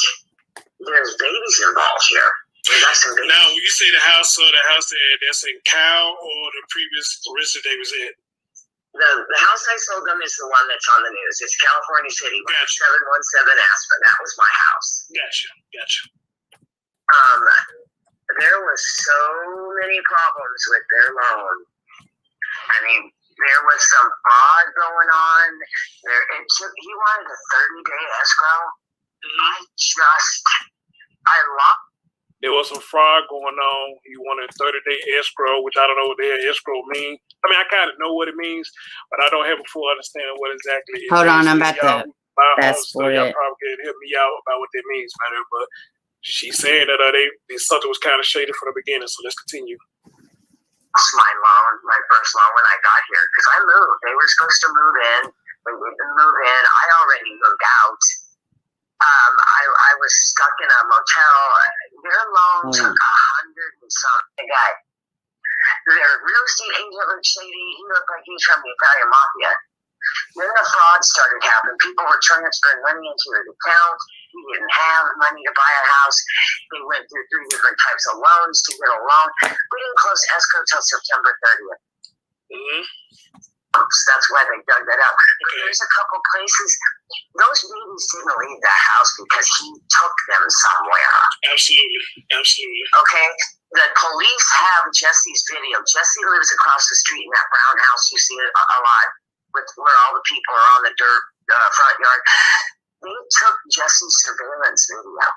there's babies involved here. Now, when you say the house that's in Cal or the previous residence they was in? The house I sold them is the one that's on the news. It's California City, 1717 Aspen. That was my house. Gotcha. there was so many problems with their loan. I mean, there was some fraud going on. He wanted a 30-day escrow. I lost. There was some fraud going on. He wanted a 30-day escrow, which I don't know what the escrow means. I mean, I kind of know what it means, but I don't have a full understanding what exactly it Hold means. on, I'm about to fast forward Y'all it. probably can help me out about what that means better, but she's saying that something was kind of shady from the beginning, so let's continue. My first loan when I got here, because I moved. They were supposed to move in. They didn't move in. I already moved out. I was stuck in a motel. Their loan took 100 and something. Their real estate agent looked shady. He looked like he was from the Italian mafia. Then the fraud started happening. People were transferring money into his account. He didn't have money to buy a house. They went through 3 different types of loans to get a loan. We didn't close escrow till September 30th. Mm-hmm. So that's why they dug that out. Okay. There's a couple places. Those babies didn't leave the house because he took them somewhere. Absolutely. Okay? The police have Jesse's video. Jesse lives across the street in that brown house. You see it a lot with where all the people are on the dirt front yard. They took Jesse's surveillance video.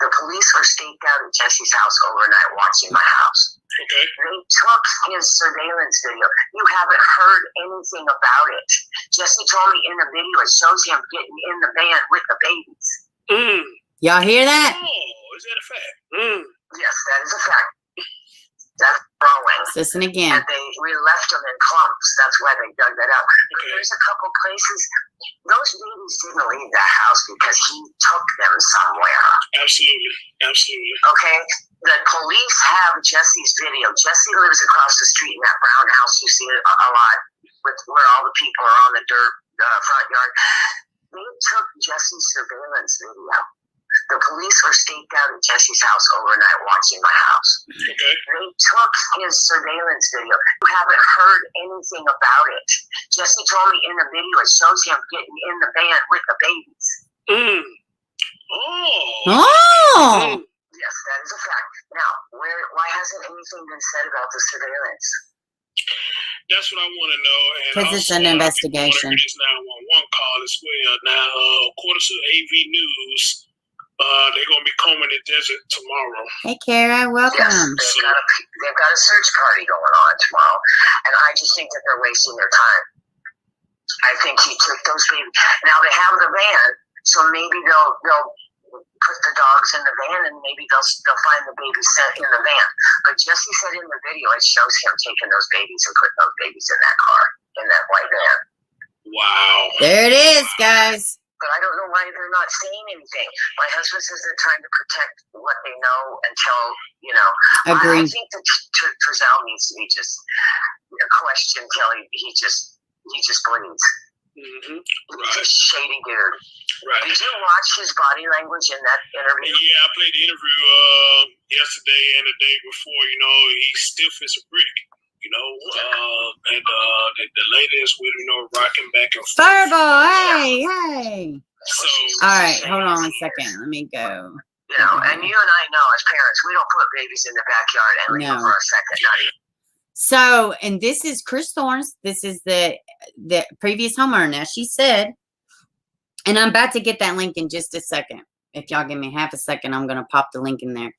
The police were staked out at Jesse's house overnight watching my house. Okay. They took his surveillance video. You haven't heard anything about it. Jesse told me in the video it shows him getting in the van with the babies. Y'all hear that? Oh, is that a fact? Yes, that is a fact. That's growing. Listen again. And we left them in clumps. That's why they dug that out. Okay. There's a couple places. Those babies didn't leave the house because he took them somewhere. Absolutely. Okay? The police have Jesse's video. Jesse lives across the street in that brown house. You see it a lot with where all the people are on the dirt front yard. They took Jesse's surveillance video. The police were staked out at Jesse's house overnight watching my house. Okay. They took his surveillance video. You haven't heard anything about it. Jesse told me in the video it shows him getting in the van with the babies. Oh! Yes, that is a fact. Now, why hasn't anything been said about the surveillance? That's what I want to know. Because it's an investigation. This 911 call as well. Now, according to AV News, they're going to be combing the desert tomorrow. Hey, Kara, welcome. Yes, they've got a search party going on tomorrow, and I just think that they're wasting their time. I think he took those babies. Now they have the van, so maybe they'll put the dogs in the van, and maybe they'll find the babies in the van. But Jesse said in the video it shows him taking those babies and putting those babies in that car, in that white van. Wow. There it is, guys. But I don't know why they're not saying anything. My husband says they're trying to protect what they know until, Agreed. I think that Trezell needs to be just questioned till he just bleeds. Mm-hmm. He's a shady dude. Right. Did you watch his body language in that interview? Yeah, I played the interview yesterday and the day before. He's stiff as a brick. And the lady is with rocking back and forth. Fireball, hey. So, All right, hold on a second. Let me go. And you and I know as parents, we don't put babies in the backyard and leave them for a second. Not even. So, and this is Chris Thorne's. This is the previous homeowner. Now, she said, and I'm about to get that link in just a second. If y'all give me half a second, I'm going to pop the link in there.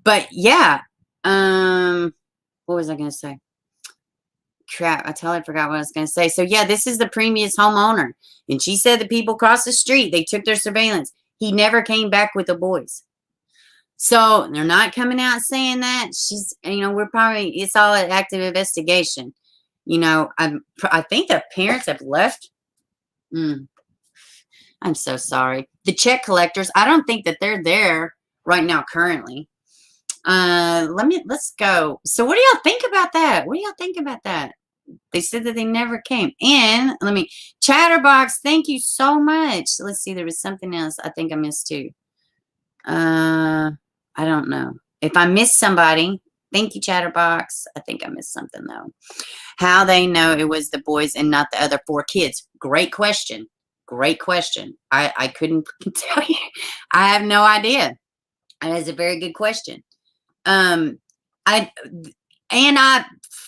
But, yeah. What was I going to say? Crap, I totally forgot what I was going to say. So, yeah, this is the previous homeowner. And she said the people across the street, they took their surveillance. He never came back with the boys. So, they're not coming out saying that. She's, it's all an active investigation. I think the parents have left. I'm so sorry. The check collectors, I don't think that they're there right now currently. Let's go. So what do y'all think about that? They said that they never came. And Chatterbox, thank you so much. Let's see, there was something else I think I missed too. I don't know. If I missed somebody, thank you, Chatterbox. I think I missed something though. How they know it was the boys and not the other 4 kids. Great question. I couldn't tell you. I have no idea. That is a very good question.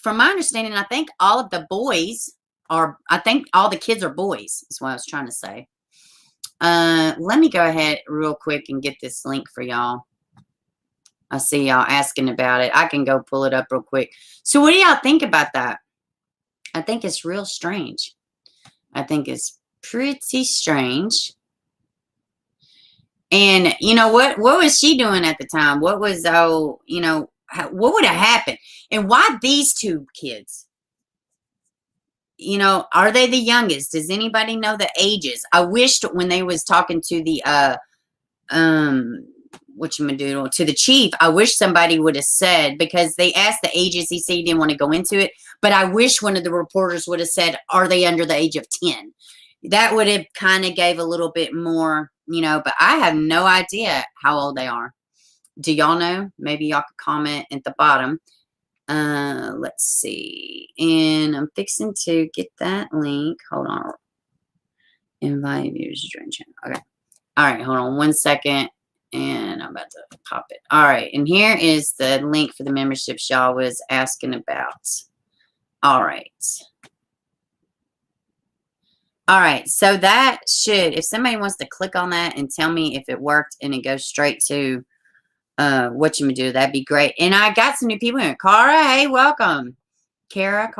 From my understanding, I think all of the boys I think all the kids are boys, is what I was trying to say. Let me go ahead real quick and get this link for y'all. I see y'all asking about it. I can go pull it up real quick. So what do y'all think about that? I think it's real strange. I think it's pretty strange. And you know what was she doing at the time? What was, what would have happened? And why these two kids? Are they the youngest? Does anybody know the ages? I wished when they was talking to the to the chief, I wish somebody would have said, because they asked the ages, he said he didn't want to go into it, but I wish one of the reporters would have said, are they under the age of 10? That would have kind of gave a little bit more, but I have no idea how old they are. Do y'all know? Maybe y'all could comment at the bottom. Let's see. And I'm fixing to get that link. Hold on. Invite viewers to join channel. Okay. All right. Hold on 1 second. And I'm about to pop it. All right. And here is the link for the memberships y'all was asking about. All right. All right. So that should, if somebody wants to click on that and tell me if it worked and it goes straight to what you would do, that'd be great. And I got some new people in. Cara, hey, welcome. Cara.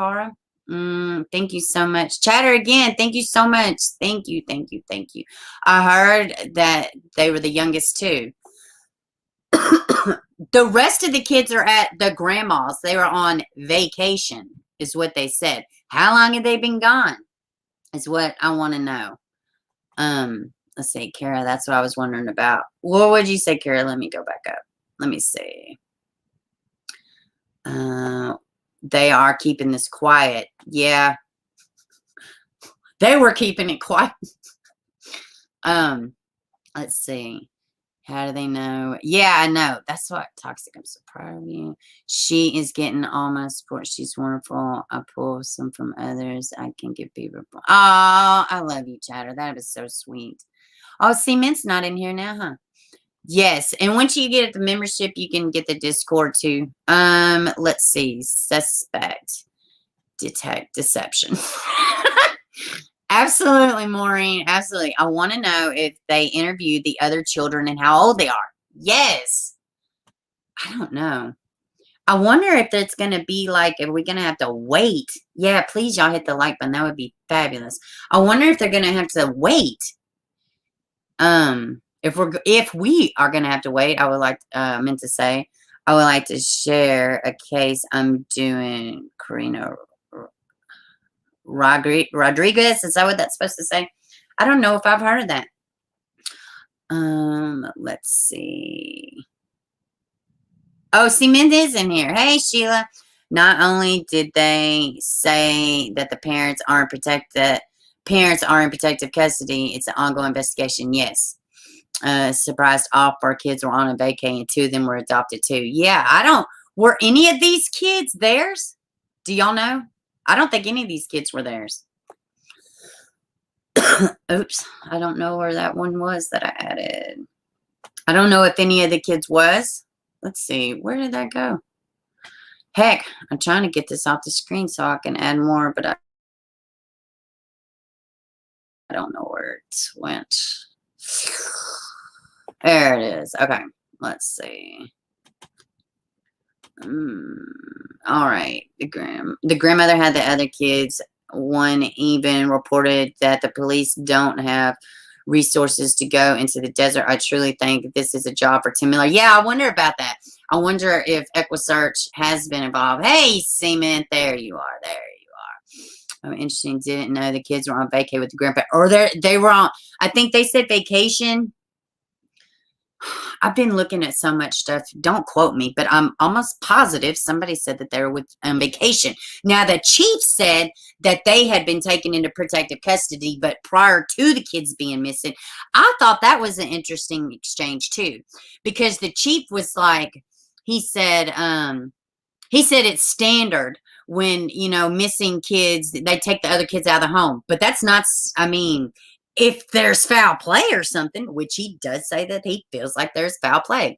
Thank you so much. Chatter again, thank you so much. Thank you. I heard that they were the youngest too. The rest of the kids are at the grandma's. They were on vacation, is what they said. How long have they been gone? Is what I want to know. Let's see, Kara, that's what I was wondering about. What would you say, Kara? Let me go back up. Let me see. They are keeping this quiet. Yeah. They were keeping it quiet. Let's see. How do they know? Yeah, I know. That's what toxic. I'm so proud of you. She is getting all my support. She's wonderful. I pull some from others. I can give people. Oh, I love you, Chatter. That was so sweet. Oh, Cement's not in here now, huh? Yes. And once you get the membership, you can get the Discord too. Let's see. Suspect. Detect. Deception. Absolutely, Maureen. Absolutely. I want to know if they interviewed the other children and how old they are. Yes. I don't know. I wonder if it's going to be like, are we going to have to wait? Yeah, please, y'all hit the like button. That would be fabulous. I wonder if they're going to have to wait. If we are going to have to wait, I would like, meant to say, I would like to share a case I'm doing, Karina Rodriguez. Is that what that's supposed to say? I don't know if I've heard of that. Let's see. Oh, Cement is in here. Hey, Sheila. Not only did they say that the parents are in protective custody, it's an ongoing investigation. Yes. Surprised all 4 kids were on a vacay and 2 of them were adopted too. Yeah, were any of these kids theirs? Do y'all know? I don't think any of these kids were theirs. Oops. I don't know where that one was that I added. I don't know if any of the kids was. Let's see. Where did that go? Heck, I'm trying to get this off the screen so I can add more, but I don't know where it went. There it is. Okay. Let's see. All right. The grandmother had the other kids. One even reported that the police don't have resources to go into the desert. I truly think this is a job for Tim Miller. Yeah, I wonder about that. I wonder if EquiSearch has been involved. Hey, Seaman, there you are. Oh, interesting. Didn't know the kids were on vacay with the grandpa. Or they were on, I think they said vacation. I've been looking at so much stuff. Don't quote me, but I'm almost positive somebody said that they were on vacation. Now, the chief said that they had been taken into protective custody, but prior to the kids being missing. I thought that was an interesting exchange, too, because the chief was like, he said it's standard when, missing kids, they take the other kids out of the home. But that's not, if there's foul play or something, which he does say that he feels like there's foul play.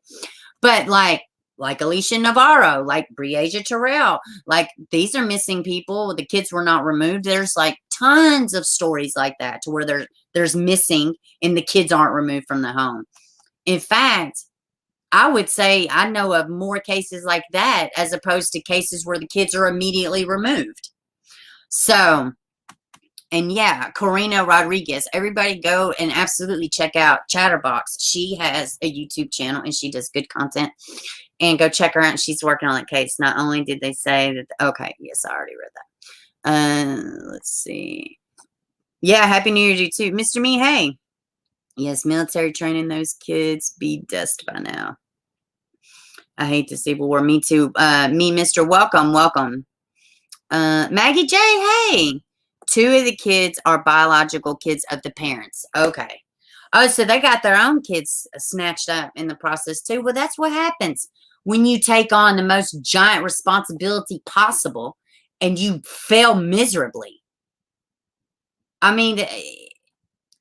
But, like, like Alicia Navarro, like Breasia Terrell, like these are missing people. The kids were not removed. There's like tons of stories like that to where there's missing and the kids aren't removed from the home. In fact, I would say I know of more cases like that as opposed to cases where the kids are immediately removed. So, and yeah, Corina Rodriguez, everybody go and absolutely check out Chatterbox. She has a YouTube channel and she does good content. And go check her out. She's working on that case. Not only did they say that, okay, yes, I already read that. Let's see. Yeah, Happy New Year to you too. Mr. Me, hey. Yes, military training those kids be dust by now. I hate the Civil War. Me too. Me, Mr. Welcome, welcome. Maggie J, hey. 2 of the kids are biological kids of the parents. Okay. Oh, so they got their own kids snatched up in the process too. Well, that's what happens when you take on the most giant responsibility possible and you fail miserably. I mean,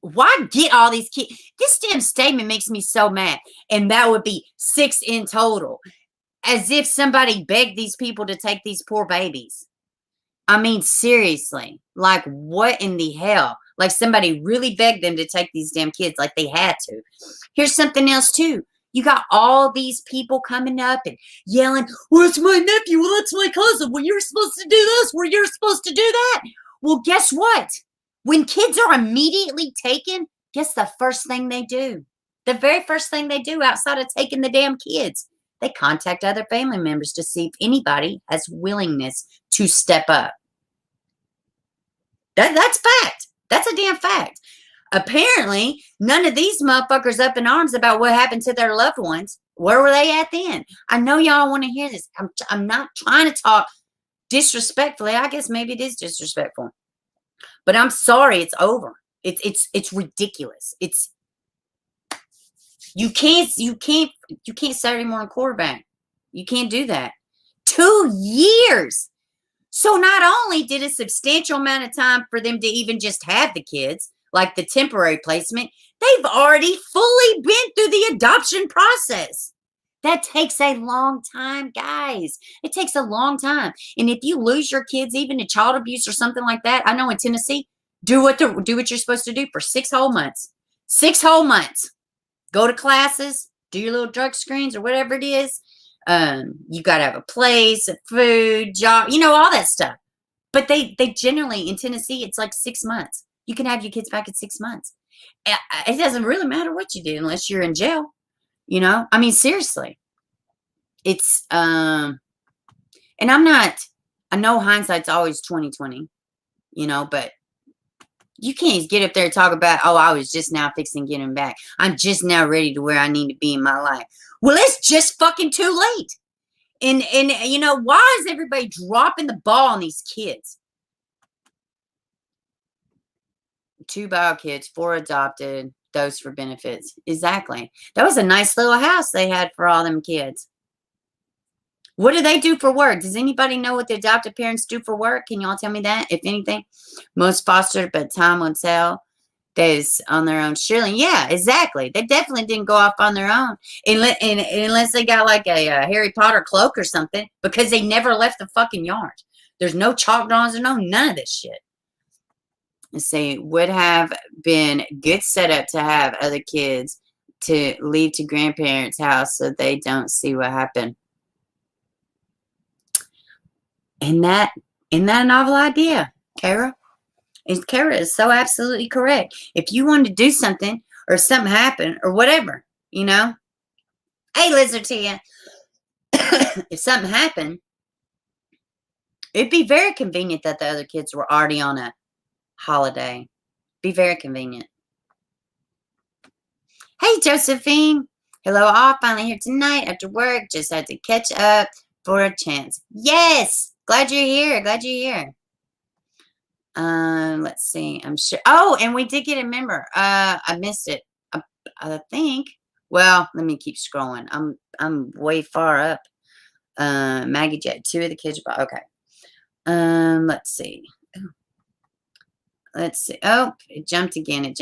why get all these kids? This damn statement makes me so mad. And that would be 6 in total. As if somebody begged these people to take these poor babies. I mean, seriously, like what in the hell? Like somebody really begged them to take these damn kids like they had to. Here's something else too. You got all these people coming up and yelling, well, it's my nephew. Well, that's my cousin. Well, you're supposed to do this. Well, you're supposed to do that. Well, guess what? When kids are immediately taken, guess the first thing they do? The very first thing they do outside of taking the damn kids, they contact other family members to see if anybody has willingness to step up. That's fact. That's a damn fact. Apparently, none of these motherfuckers up in arms about what happened to their loved ones. Where were they at then? I know y'all want to hear this. I'm not trying to talk disrespectfully. I guess maybe it is disrespectful. But I'm sorry, it's over. It's ridiculous. It's you can't Saturday morning quarterback. You can't do that. 2 years. So not only did a substantial amount of time for them to even just have the kids, like the temporary placement, they've already fully been through the adoption process. That takes a long time, guys. It takes a long time. And if you lose your kids even to child abuse or something like that, I know in Tennessee, do what you're supposed to do for 6 whole months. 6 whole months. Go to classes, do your little drug screens or whatever it is. You got to have a place, a food, job, all that stuff. But they generally, in Tennessee, it's like 6 months. You can have your kids back in 6 months. It doesn't really matter what you do unless you're in jail. I mean, seriously. It's, and I know hindsight's always 20/20, but you can't get up there and talk about, oh, I was just now fixing to get him back. I'm just now ready to where I need to be in my life. Well, it's just fucking too late. And why is everybody dropping the ball on these kids? 2 bio kids, 4 adopted, those for benefits. Exactly. That was a nice little house they had for all them kids. What do they do for work? Does anybody know what the adopted parents do for work? Can y'all tell me that, if anything? Most fostered, but time will tell. Those on their own. Surely, yeah, exactly. They definitely didn't go off on their own. Unless they got like a Harry Potter cloak or something, because they never left the fucking yard. There's no chalk drawings or none of this shit. Let's see, would have been good setup to have other kids to leave to grandparents' house so they don't see what happened. Isn't that a novel idea, Kara? And Kara is so absolutely correct. If you wanted to do something or something happened or whatever, Hey, Lizard Tia. If something happened, it'd be very convenient that the other kids were already on a holiday. Be very convenient. Hey, Josephine. Hello, all. Finally here tonight after work. Just had to catch up for a chance. Yes. Glad you're here. Let's see. I'm sure. Oh, and we did get a member. I missed it. I think. Well, let me keep scrolling. I'm way far up. Maggie J. 2 of the kids. Okay. Let's see. Oh, it jumped again.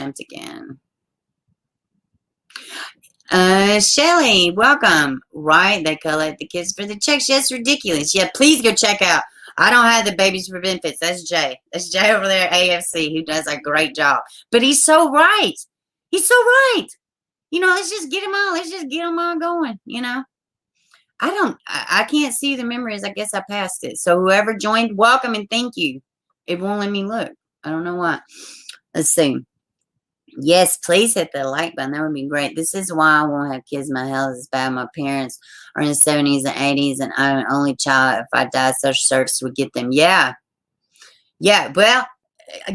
Shelly, welcome. Right, they collect the kids for the checks. Yes, ridiculous. Yeah, please go check out. I don't have the babies for benefits. That's Jay. That's Jay over there at AFC who does a great job. But he's so right. He's so right. You know, let's just get them all. Let's just get them all going. You know, I can't see the memories. I guess I passed it. So whoever joined, welcome and thank you. It won't let me look. I don't know why. Let's see. Yes, please hit the like button. That would be great. This is why I won't have kids. My health is bad. My parents are in the 70s and 80s, and I'm an only child. If I die, social service would get them. Yeah. Yeah. Well,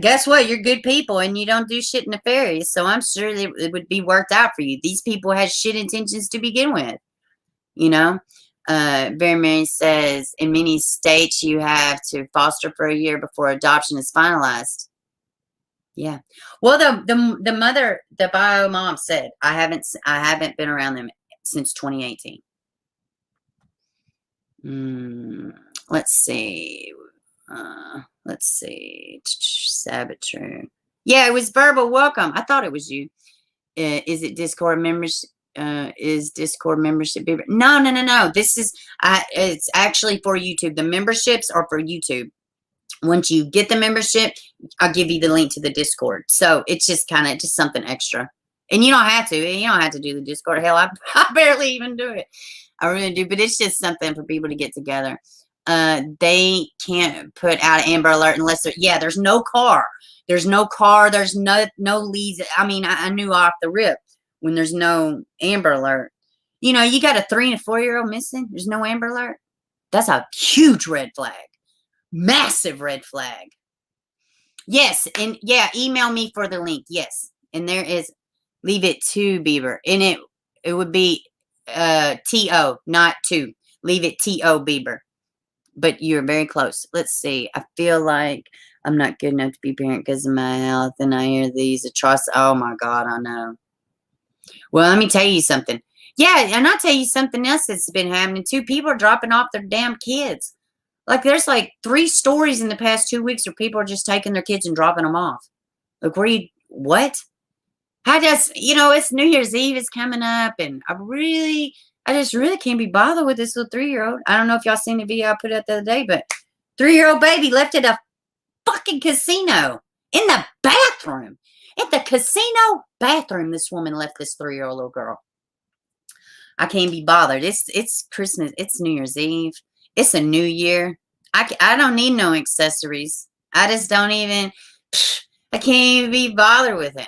guess what? You're good people, and you don't do shit nefarious, so I'm sure it would be worked out for you. These people had shit intentions to begin with, you know? Barry Mary says, in many states, you have to foster for a year before adoption is finalized. Yeah. Well, the mother, the bio mom said, I haven't been around them since 2018. Let's see. Saboteur. Yeah, it was verbal welcome. I thought it was you. Is it Discord members? Is Discord membership? No. This is it's actually for YouTube. The memberships are for YouTube. Once you get the membership, I'll give you the link to the Discord. So it's just kind of just something extra. And you don't have to. You don't have to do the Discord. Hell, I barely even do it. I really do. But it's just something for people to get together. They can't put out an Amber Alert unless there's no car. There's no car. There's no leads. I mean, I knew off the rip when there's no Amber Alert. You know, you got a 3 and a 4-year-old missing. There's no Amber Alert. That's a huge red flag. Massive red flag. Yes, and yeah, email me for the link. Yes, and there is. Leave it to Bieber, and it would be T-O, not to. Leave it T-O Bieber. But you're very close. Let's see. I feel like I'm not good enough to be a parent because of my health, and I hear these atrocities. Oh my God, I know. Well, let me tell you something. Yeah, and I'll tell you something else that's been happening too. People are dropping off their damn kids. Like, there's like 3 stories in the past 2 weeks where people are just taking their kids and dropping them off. Like, what? It's New Year's Eve is coming up, and I just really can't be bothered with this little 3-year-old. I don't know if y'all seen the video I put out the other day, but 3-year-old baby left at a fucking casino in the bathroom. At the casino bathroom, this woman left this 3-year-old little girl. I can't be bothered. It's Christmas. It's New Year's Eve. It's a new year. I don't need no accessories. I just don't even, I can't even be bothered with it.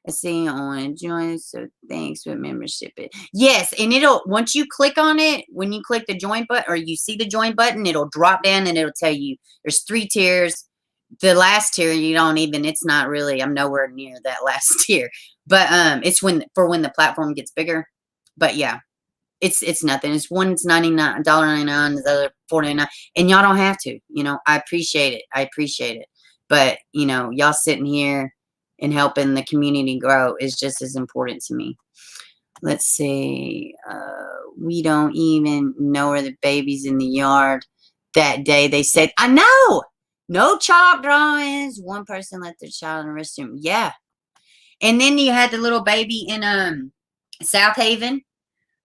I see I want to join, so thanks for membership. Yes, and once you click on it, when you click the join button, or you see the join button, it'll drop down and it'll tell you there's 3 tiers. The last tier, it's not really, I'm nowhere near that last tier. But it's when the platform gets bigger. But yeah. It's nothing. It's one's $99, the other $49, and y'all don't have to. I appreciate it. But y'all sitting here and helping the community grow is just as important to me. Let's see. We don't even know where the baby's in the yard that day. They said, I know. No chalk drawings. One person left their child in the restroom. Yeah. And then you had the little baby in South Haven.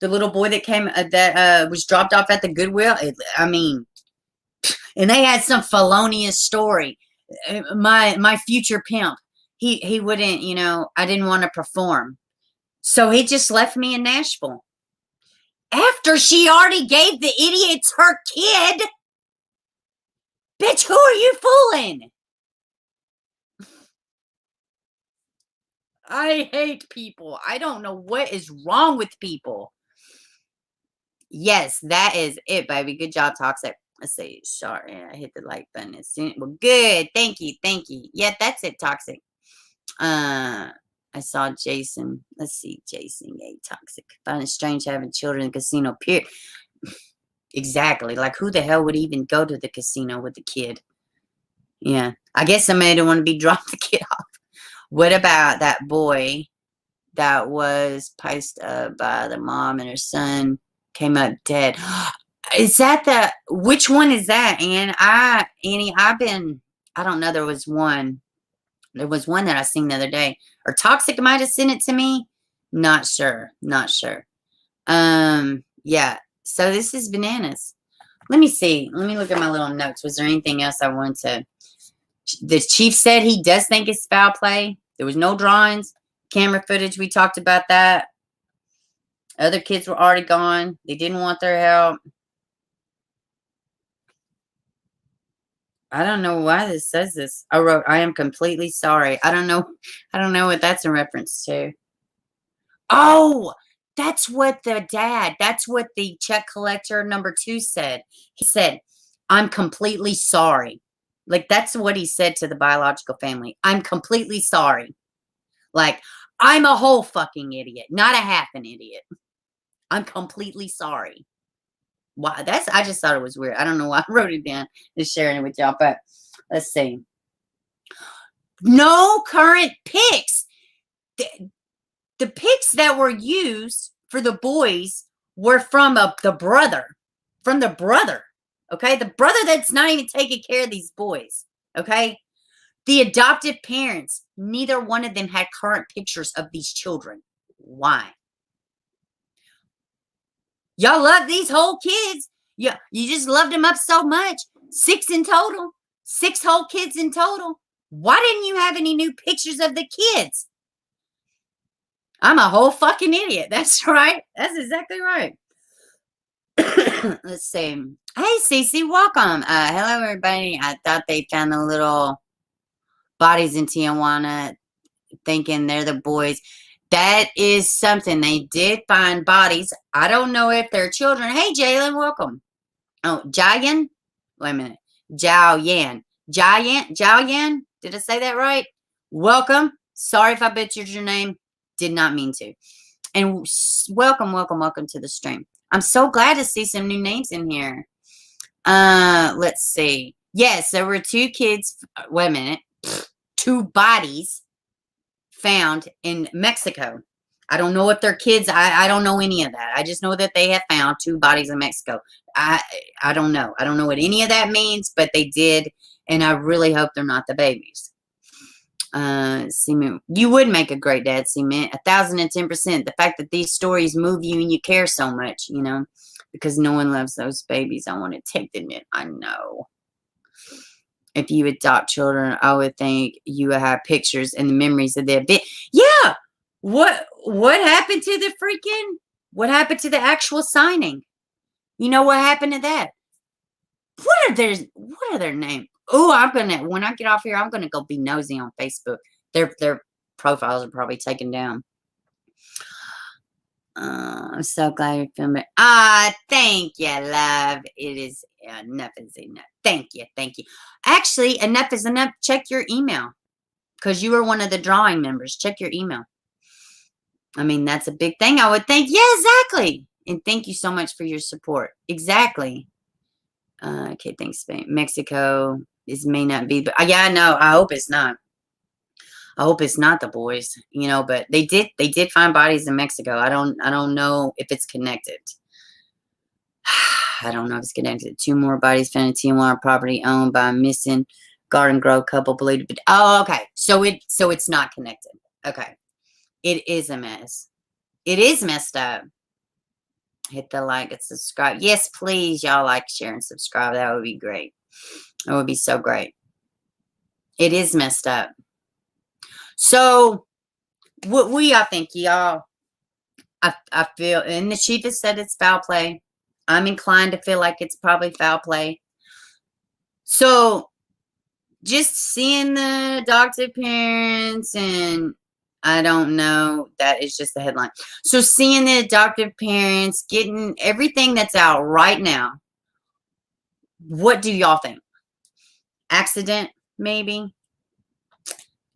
The little boy that was dropped off at the Goodwill. And they had some felonious story. My future pimp, he wouldn't, I didn't want to perform. So he just left me in Nashville. After she already gave the idiots her kid. Bitch, who are you fooling? I hate people. I don't know what is wrong with people. Yes, that is it, baby. Good job, Toxic. Let's see. Sorry, I hit the like button. Well, good. Thank you. Yeah, that's it, Toxic. I saw Jason. Let's see. Jason A. Toxic. Find it strange having children in the casino, period. Exactly. Like, who the hell would even go to the casino with the kid? Yeah. I guess somebody didn't want to be dropped the kid off. What about that boy that was piced up by the mom and her son? Came up dead. Is that which one is that? And Annie, I don't know. There was one that I seen the other day. Or Toxic might have sent it to me. Not sure. Not sure. Yeah. So this is bananas. Let me see. Let me look at my little notes. Was there anything else I wanted to? The chief said he does think it's foul play. There was no drawings, camera footage. We talked about that. Other kids were already gone. They didn't want their help. I don't know why this says this. I wrote, I am completely sorry. I don't know. I don't know what that's in reference to. Oh, that's what that's what the check collector number 2 said. He said, I'm completely sorry. Like, that's what he said to the biological family. I'm completely sorry. Like, I'm a whole fucking idiot, not a half an idiot. I'm completely sorry. Wow, I just thought it was weird. I don't know why I wrote it down, just sharing it with y'all, but let's see. No current pics. The pics that were used for the boys were from the brother. From the brother. Okay? The brother that's not even taking care of these boys. Okay? The adoptive parents, neither one of them had current pictures of these children. Why? Y'all love these whole kids. Yeah, you just loved them up so much. 6 in total. 6 whole kids in total. Why didn't you have any new pictures of the kids? I'm a whole fucking idiot. That's right. That's exactly right. Let's see. Hey, Cece, welcome. Hello, everybody. I thought they found the little bodies in Tijuana, thinking they're the boys. That is something. They did find bodies. I don't know if they're children. Hey, Jalen, welcome. Oh, Jiayan? Wait a minute. Jiao Yan. Jiao Yan? Did I say that right? Welcome. Sorry if I butchered your name. Did not mean to. And welcome to the stream. I'm so glad to see some new names in here. Let's see. Yes, there were 2 kids. Wait a minute. 2 bodies found in Mexico. I don't know if they're kids. I don't know any of that. I just know that they have found 2 bodies in Mexico. I don't know. I don't know what any of that means, but they did, and I really hope they're not the babies. Cement. You would make a great dad, Cement. 1,010%. The fact that these stories move you and you care so much, you know, because no one loves those babies. I want to take them in. I know. If you adopt children, I would think you would have pictures and the memories of their bit. Yeah. What happened to the what happened to the actual signing? You know what happened to that? What are their names? Oh, when I get off here, I'm gonna go be nosy on Facebook. Their profiles are probably taken down. I'm so glad you're filming. Thank you, love. It is enough is enough. Thank you. Actually, enough is enough. Check your email, because you were one of the drawing members. Check your email. I mean, that's a big thing, I would think. Yeah, exactly. And thank you so much for your support. Exactly. Okay, thanks, Spain. Mexico. This may not be, but yeah, no, I hope it's not. I hope it's not the boys, you know, but they did find bodies in Mexico. I don't know if it's connected. I don't know if it's connected. 2 more bodies found in Tijuana property owned by a missing Garden Grove couple believed to be. Oh, okay. So it's not connected. Okay. It is a mess. It is messed up. Hit the like and subscribe. Yes, please, y'all, like, share, and subscribe. That would be great. That would be so great. It is messed up. So, what y'all think, y'all? I feel, and the chief has said it's foul play. I'm inclined to feel like it's probably foul play. So, just seeing the dog's appearance, and I don't know, that is just the headline. So, seeing the adoptive parents, getting everything that's out right now, what do y'all think? Accident, maybe?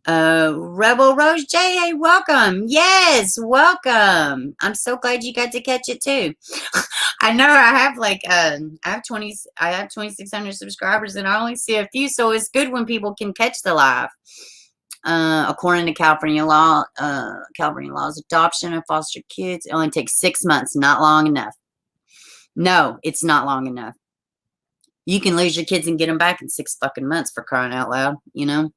Rebel Rose J, welcome. Yes, welcome. I'm so glad you got to catch it too. I know I have I have 2,600 subscribers and I only see a few, so it's good when people can catch the live. According to California law, California law's adoption of foster kids, it only takes 6 months. Not long enough. No, it's not long enough. You can lose your kids and get them back in 6 fucking months, for crying out loud, you know?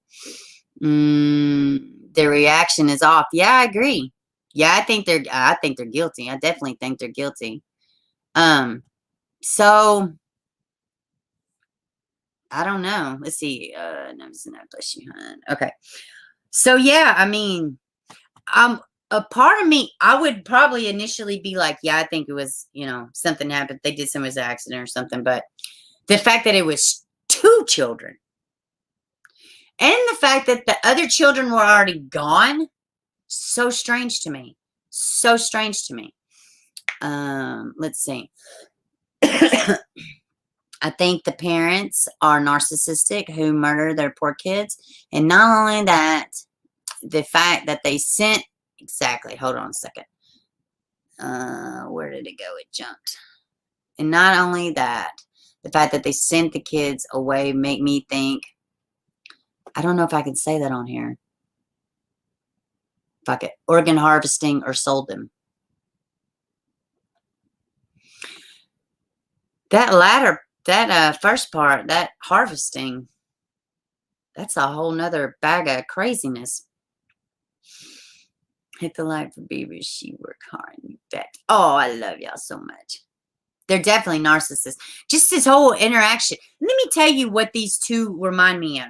The reaction is off. Yeah, I agree. Yeah, I think they're guilty. I definitely think they're guilty. So I don't know. Let's see. No, bless you, hon. Okay. So yeah, I mean, a part of me, I would probably initially be like, yeah, I think it was, something happened. They did some as an accident or something. But the fact that it was 2 children and the fact that the other children were already gone, so strange to me. So strange to me. Let's see. I think the parents are narcissistic who murder their poor kids. And not only that, the fact that they sent, exactly, hold on a second. Where did it go? It jumped. And not only that, the fact that they sent the kids away make me think, I don't know if I can say that on here. Fuck it. Organ harvesting or sold them. That first part, that harvesting, that's a whole nother bag of craziness. Hit the like for Beaver. She work hard. You bet. Oh, I love y'all so much. They're definitely narcissists. Just this whole interaction. Let me tell you what these two remind me of.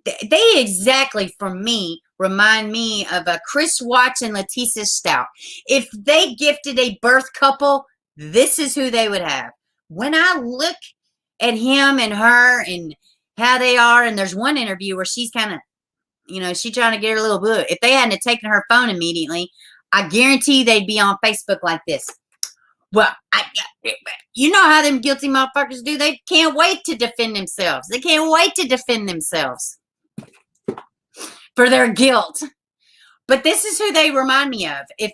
They exactly, for me, remind me of a Chris Watts and Leticia Stout. If they gifted a birth couple, this is who they would have. When I look at him and her and how they are, and there's one interview where she's kind of, she's trying to get her little boo. If they hadn't taken her phone immediately, I guarantee they'd be on Facebook like this. Well, you know how them guilty motherfuckers do. They can't wait to defend themselves. They can't wait to defend themselves for their guilt. But this is who they remind me of. If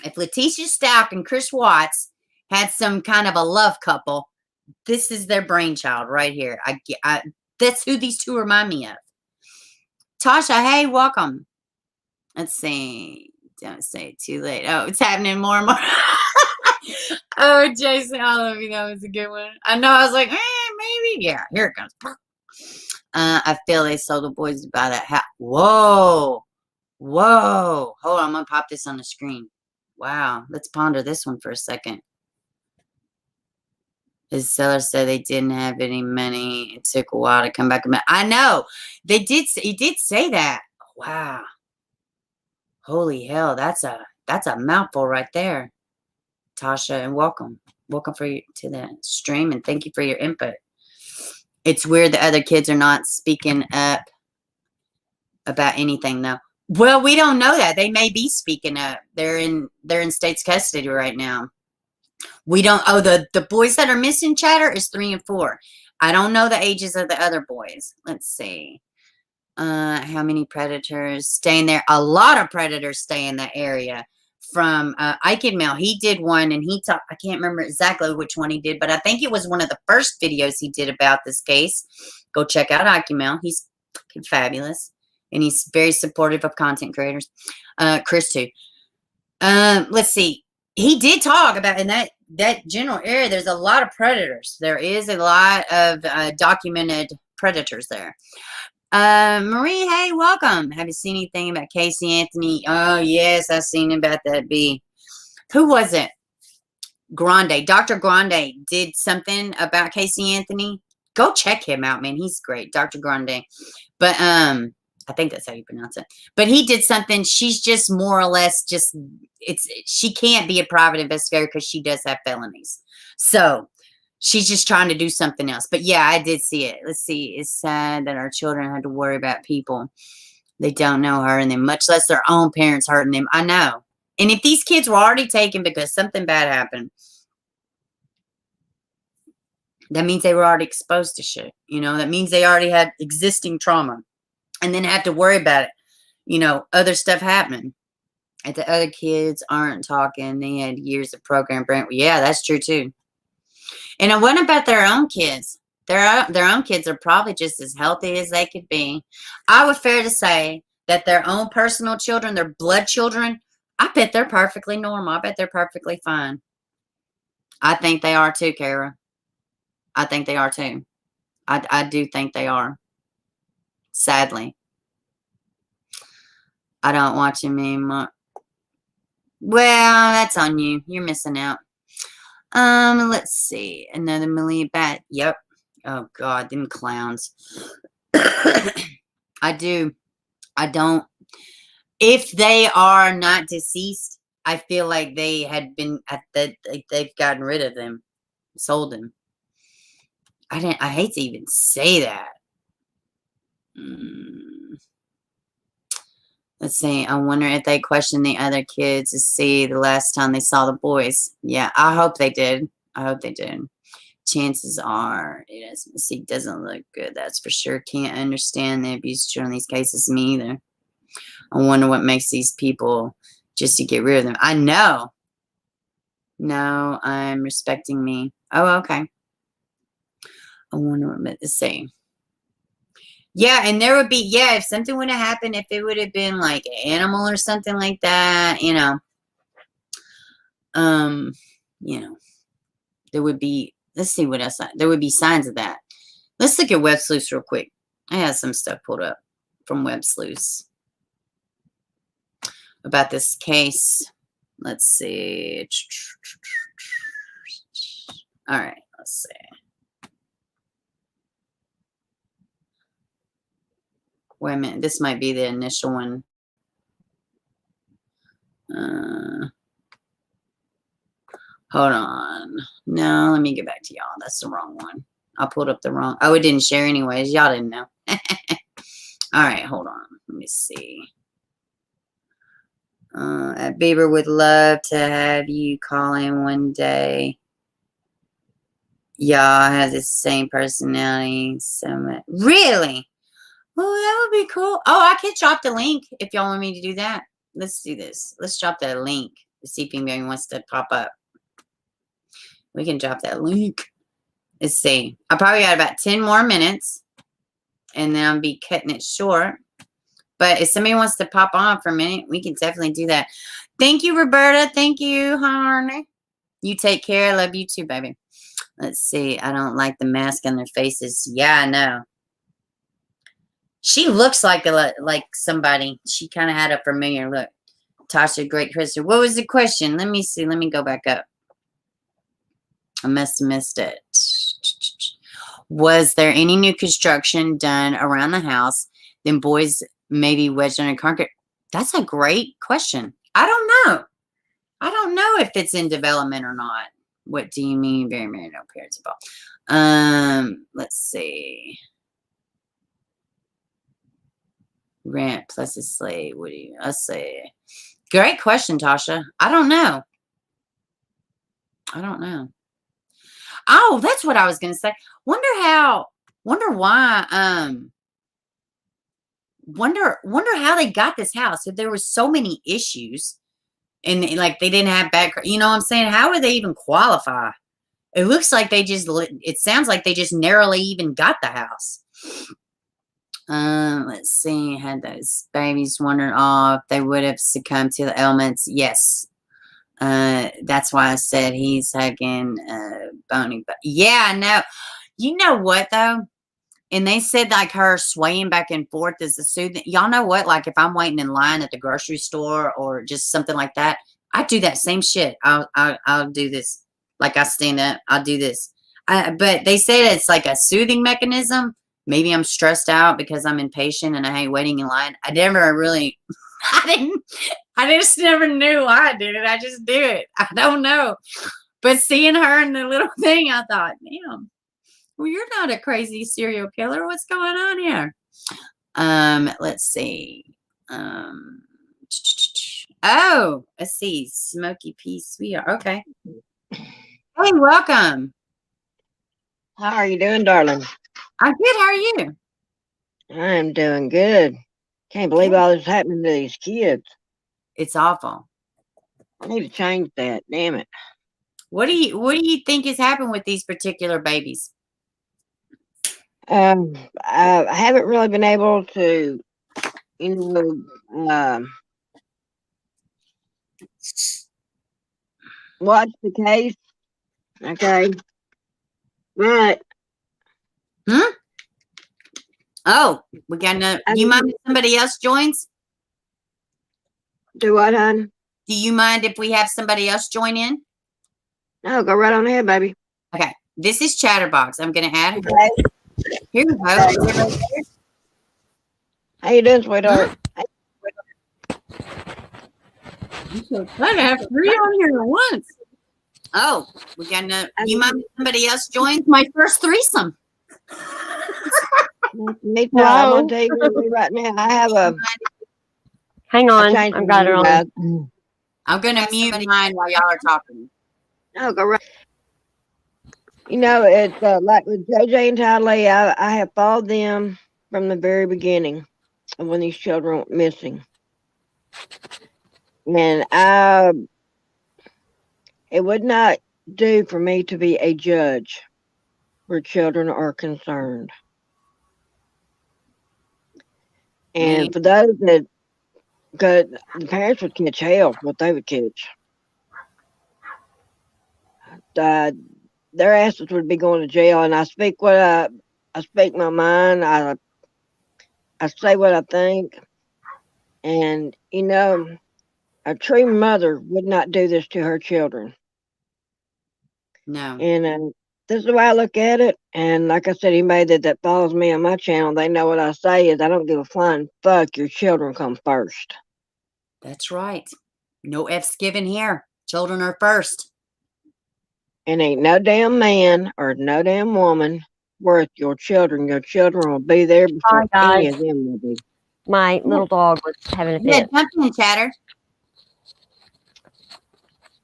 Leticia Stout and Chris Watts had some kind of a love couple, this is their brainchild right here. That's who these two remind me of. Tasha, hey, welcome. Let's see. Don't say it too late. Oh, it's happening more and more. Oh, Jason, I love you. That was a good one. I know. I was like, maybe. Yeah, here it comes. I feel they sold the boys to buy that house. Whoa. Hold on. I'm going to pop this on the screen. Wow. Let's ponder this one for a second. His seller said they didn't have any money. It took a while to come back. I know. He did say that. Wow. Holy hell. That's a mouthful right there. Tasha, and welcome to the stream, and thank you for your input. It's weird the other kids are not speaking up about anything, though. Well, we don't know that. They may be speaking up. They're in state's custody right now. We don't. Oh, the boys that are missing, chatter, is 3 and 4. I don't know the ages of the other boys. Let's see. How many predators stay in there? A lot of predators stay in that area. From Ike Mail, he did one, and he talked. I can't remember exactly which one he did, but I think it was one of the first videos he did about this case. Go check out Ike Mail. He's fucking fabulous, and he's very supportive of content creators. Chris too. Let's see. He did talk about in that general area. There's a lot of predators. There is a lot of documented predators there. Marie, hey, welcome. Have you seen anything about Casey Anthony? Oh, yes, I've seen about that bee. Who was it? Grande. Dr. Grande did something about Casey Anthony. Go check him out, man. He's great. Dr. Grande. But, I think that's how you pronounce it. But he did something. She's just more or less she can't be a private investigator because she does have felonies. So, she's just trying to do something else. But yeah, I did see it. Let's see. It's sad that our children had to worry about people they don't know hurting them, much less their own parents hurting them. I know. And if these kids were already taken because something bad happened, that means they were already exposed to shit. That means they already had existing trauma and then have to worry about it. Other stuff happening. And the other kids aren't talking. They had years of program brain. Yeah, that's true too. And what about their own kids? Their own kids are probably just as healthy as they could be. I would fair to say that their own personal children, their blood children, I bet they're perfectly normal. I bet they're perfectly fine. I think they are too, Kara. I think they are too. I do think they are. Sadly. I don't watch him anymore. Well, that's on you. You're missing out. Let's see. Another Malia bat. Yep. Oh God, them clowns. I do. I don't. If they are not deceased, I feel like they had been at the. They've gotten rid of them, sold them. I hate to even say that. Let's see. I wonder if they questioned the other kids to see the last time they saw the boys. Yeah, I hope they did. I hope they did. Chances are it doesn't look good. That's for sure. Can't understand the abuse of children in these cases. Me either. I wonder what makes these people just to get rid of them. I know. No, I'm respecting me. Oh, okay. I wonder what meant to say. Yeah, and there would be, yeah, if something would have happened, if it would have been like an animal or something like that, you know, there would be, let's see what else, there would be signs of that. Let's look at Web Sleuths real quick. I have some stuff pulled up from Web Sleuths about this case. Let's see. All right, let's see. Wait a minute, this might be the initial one. Hold on. No, let me get back to y'all. That's the wrong one. I pulled up the wrong. Oh, it didn't share anyways. Y'all didn't know. All right, hold on. Let me see. Bieber would love to have you call in one day. Y'all have the same personality. So much. Really? Oh, that would be cool. Oh, I could drop the link if y'all want me to do that. Let's do this. Let's drop that link to see if anybody wants to pop up. We can drop that link. Let's see. I probably got about 10 more minutes, and then I'll be cutting it short. But if somebody wants to pop on for a minute, we can definitely do that. Thank you, Roberta. Thank you, honey. You take care. I love you too, baby. Let's see. I don't like the mask on their faces. Yeah, I know. She looks like somebody. She kind of had a familiar look. Tasha, great Christopher. What was the question? Let me see. Let me go back up. I must have missed it. Was there any new construction done around the house? Then boys maybe wedged under concrete. That's a great question. I don't know. I don't know if it's in development or not. What do you mean? Very married, no parents involved. Let's see. Rent plus a slave. What do you? Let's see. Great question, Tasha. I don't know. I don't know. Oh, that's what I was going to say. Wonder why, wonder how they got this house. If there were so many issues and like they didn't have background, you know what I'm saying? How would they even qualify? It looks like it sounds like they just narrowly even got the house. Let's see. Had those babies wondering if they would have succumbed to the elements. Yes. That's why I said he's hugging Boney. But yeah, no. You know what though? And they said like her swaying back and forth is the soothing. Y'all know what? Like if I'm waiting in line at the grocery store or just something like that, I do that same shit. I'll do this. Like I stand up, I'll do this. But they said it's like a soothing mechanism. Maybe I'm stressed out because I'm impatient and I hate waiting in line. I never really, I just never knew why I did it. I just do it. I don't know. But seeing her in the little thing, I thought, damn, well, you're not a crazy serial killer. What's going on here? Let's see. Oh, let's see. Smoky Peace. We are okay. Hey, welcome. How are you doing, darling? I'm good. How are you? I'm doing good. Can't believe all this happening to these kids. It's awful. I need to change that. Damn it. What do you think has happened with these particular babies? I haven't really been able to, watch the case. Okay. But Oh, we got another. You mind if somebody else joins? do what, hon? Do you mind if we have somebody else join in? No, go right on ahead, baby. Okay. This is Chatterbox. I'm going to add her. Okay. Here we go. How you doing, sweetheart? I'm so glad to have 3 on here at once. Oh, we got no. You mind if somebody else joins? My first threesome. Me too. I'm gonna tell you right now. I have a. Hang on, changed I've my got it mind, on. guys. I'm going to mute mine while y'all are talking. No, go right. You know, it's like with JJ and Tylee, I have followed them from the very beginning of when these children went missing. And it would not do for me to be a judge where children are concerned. And for those that could, the parents would catch hell, what they would catch. Their asses would be going to jail. And I speak I speak my mind. I say what I think. And, you know, a true mother would not do this to her children. No. And this is the way I look at it. And like I said, anybody that follows me on my channel, they know what I say is I don't give a flying fuck. Your children come first. That's right. No F's given here. Children are first. And ain't no damn man or no damn woman worth your children. Your children will be there before any guys. of them will be. My little dog was having a Yeah, fit. jump in, Chatter.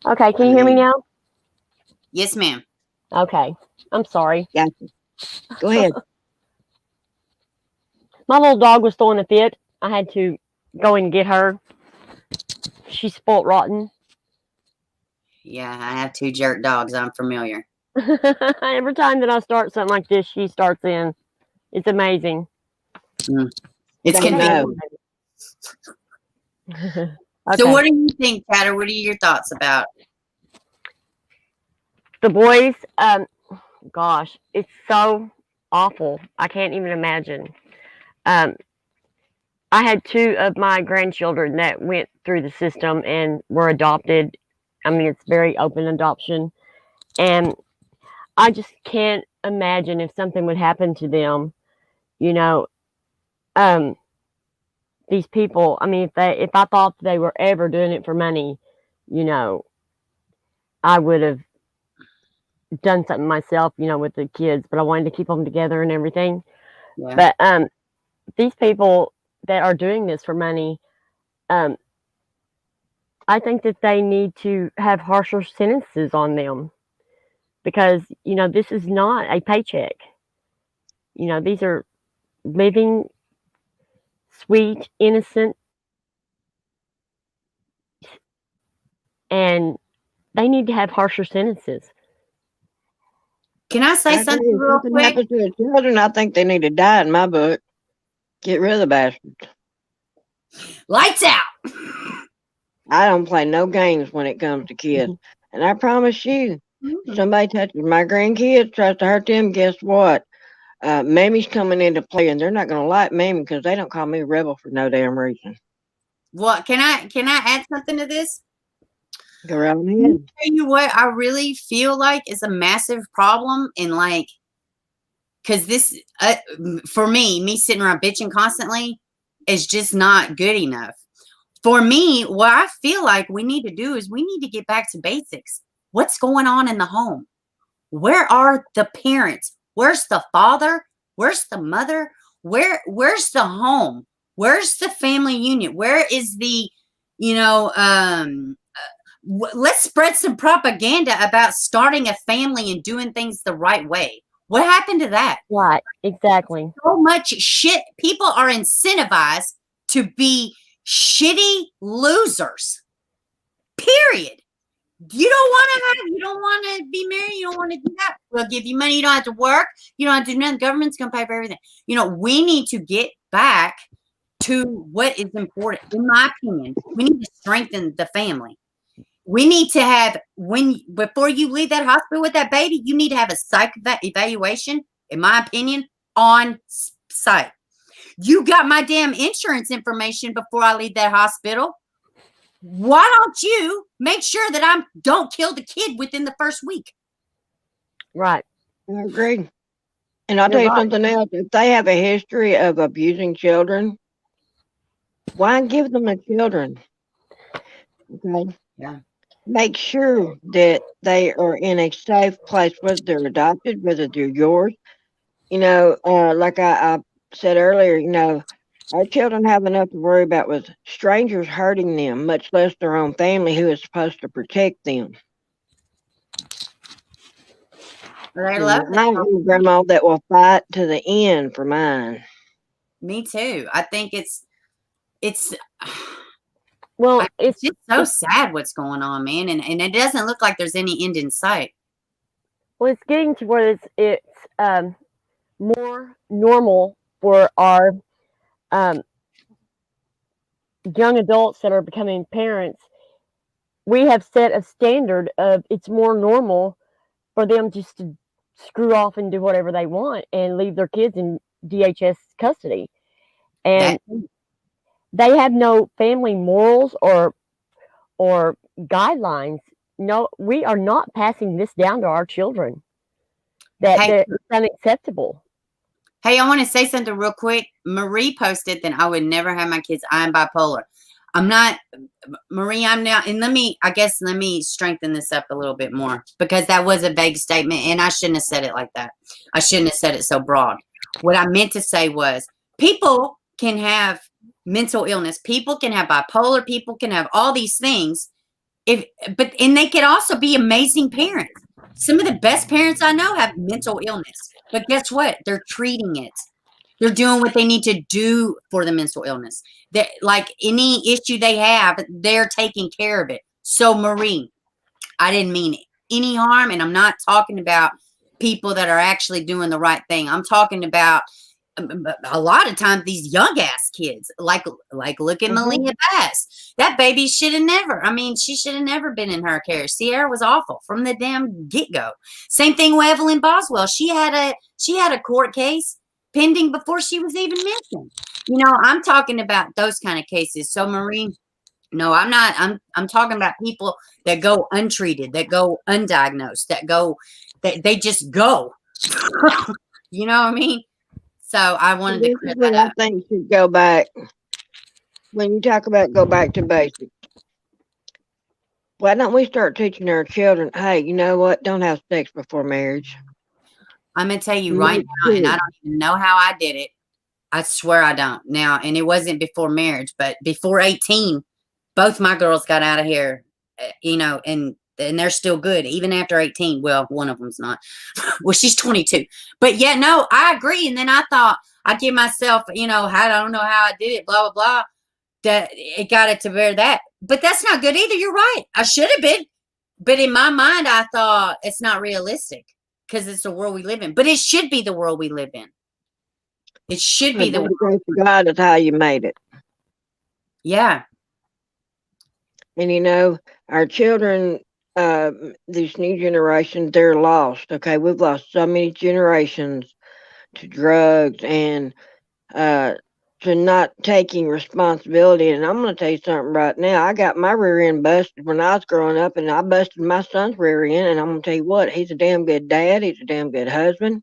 Okay, can you hear me now? Yes, ma'am. Okay, I'm sorry. Gotcha. Go ahead. My little dog was throwing a fit. I had to go and get her. She's spoiled rotten. Yeah, I have 2 jerk dogs. I'm familiar. Every time that I start something like this, she starts in. It's amazing. It's Don't convenient. Okay. So what do you think, Chatter? What are your thoughts about? The boys, gosh, it's so awful. I can't even imagine. I had 2 of my grandchildren that went through the system and were adopted. I mean, it's very open adoption. And I just can't imagine if something would happen to them, you know, these people, I mean, if I thought they were ever doing it for money, you know, I would have done something myself, you know, with the kids, but I wanted to keep them together and everything. Yeah. But these people that are doing this for money, I think that they need to have harsher sentences on them because, you know, this is not a paycheck. You know, these are living, sweet, innocent, and they need to have harsher sentences. Can I say something If real something quick? happens to the children, I think they need to die in my book. Get rid of the bastards. Lights out. I don't play no games when it comes to kids. And I promise you, somebody touches my grandkids, tries to hurt them, guess what? Mammy's coming into play, and they're not going to like Mammy because they don't call me a rebel for no damn reason. What can I add something to this? Go right Let ahead. me tell you what I really feel like is a massive problem, and like, because this for me sitting around bitching constantly is just not good enough. For me, what I feel like we need to do is we need to get back to basics. What's going on in the home? Where are the parents? Where's the father? Where's the mother? Where's the home? Where's the family unit? Where is the, you know, let's spread some propaganda about starting a family and doing things the right way. What happened to that? Right, exactly. So much shit. People are incentivized to be shitty losers. Period. You don't want to be married. You don't want to do that. We'll give you money. You don't have to work. You don't have to do nothing. The government's going to pay for everything. You know, we need to get back to what is important. In my opinion, we need to strengthen the family. We need to have, before you leave that hospital with that baby, you need to have a psych evaluation, in my opinion, on site. You got my damn insurance information before I leave that hospital. Why don't you make sure that I don't kill the kid within the first week? Right. I agree. And I'll You're tell you right. something else. If they have a history of abusing children, why give them the children? Okay. Yeah. Make sure that they are in a safe place, whether they're adopted, whether they're yours. Like I said earlier, our children have enough to worry about with strangers hurting them, much less their own family who is supposed to protect them. I And love I am a grandma that will fight to the end for mine. Me too. I think it's Well, it's just so sad what's going on, man, and it doesn't look like there's any end in sight. well, it's getting to where it's more normal for our young adults that are becoming parents. We have set a standard of it's more normal for them just to screw off and do whatever they want and leave their kids in DHS custody. And they have no family morals or guidelines. No, we are not passing this down to our children. That it's unacceptable. Hey, I want to say something real quick. Marie posted that I would never have my kids. I'm bipolar. I'm not, Marie, I'm now, and let me strengthen this up a little bit more, because that was a vague statement and I shouldn't have said it like that. I shouldn't have said it so broad. What I meant to say was, people can have mental illness. People can have bipolar. People can have all these things. And they can also be amazing parents. Some of the best parents I know have mental illness, but guess what? They're treating it. They're doing what they need to do for the mental illness. That, like, any issue they have, they're taking care of it. So, Marie, I didn't mean any harm, and I'm not talking about people that are actually doing the right thing. I'm talking about a lot of times these young ass kids, like look at Malia Bass. That baby should have never. I mean, she should have never been in her care. Sierra was awful from the damn get go. Same thing with Evelyn Boswell. She had a court case pending before she was even mentioned. I'm talking about those kind of cases. So, Marie, no, I'm not. I'm talking about people that go untreated, that go undiagnosed, that they just go. You know what I mean? So I wanted to clear that up. I think should go back. When you talk about go back to basics, why don't we start teaching our children, hey, you know what? Don't have sex before marriage. I'm going to tell you right now, and I don't even know how I did it. I swear I don't now. And it wasn't before marriage, but before 18, both my girls got out of here, and they're still good even after 18. Well, one of them's not. Well, she's 22. But yeah, no, I agree. And then I thought I'd give myself, I don't know how I did it, blah, blah, blah. That it got it to bear that. But that's not good either. You're right. I should have been. But in my mind, I thought it's not realistic because it's the world we live in. But it should be the world we live in. It should be the world. Grace of God is how you made it. Yeah. And our children, this new generation, they're lost. Okay, we've lost so many generations to drugs and to not taking responsibility. And I'm going to tell you something right now. I got my rear end busted when I was growing up, and I busted my son's rear end. And I'm going to tell you what, he's a damn good dad. He's a damn good husband.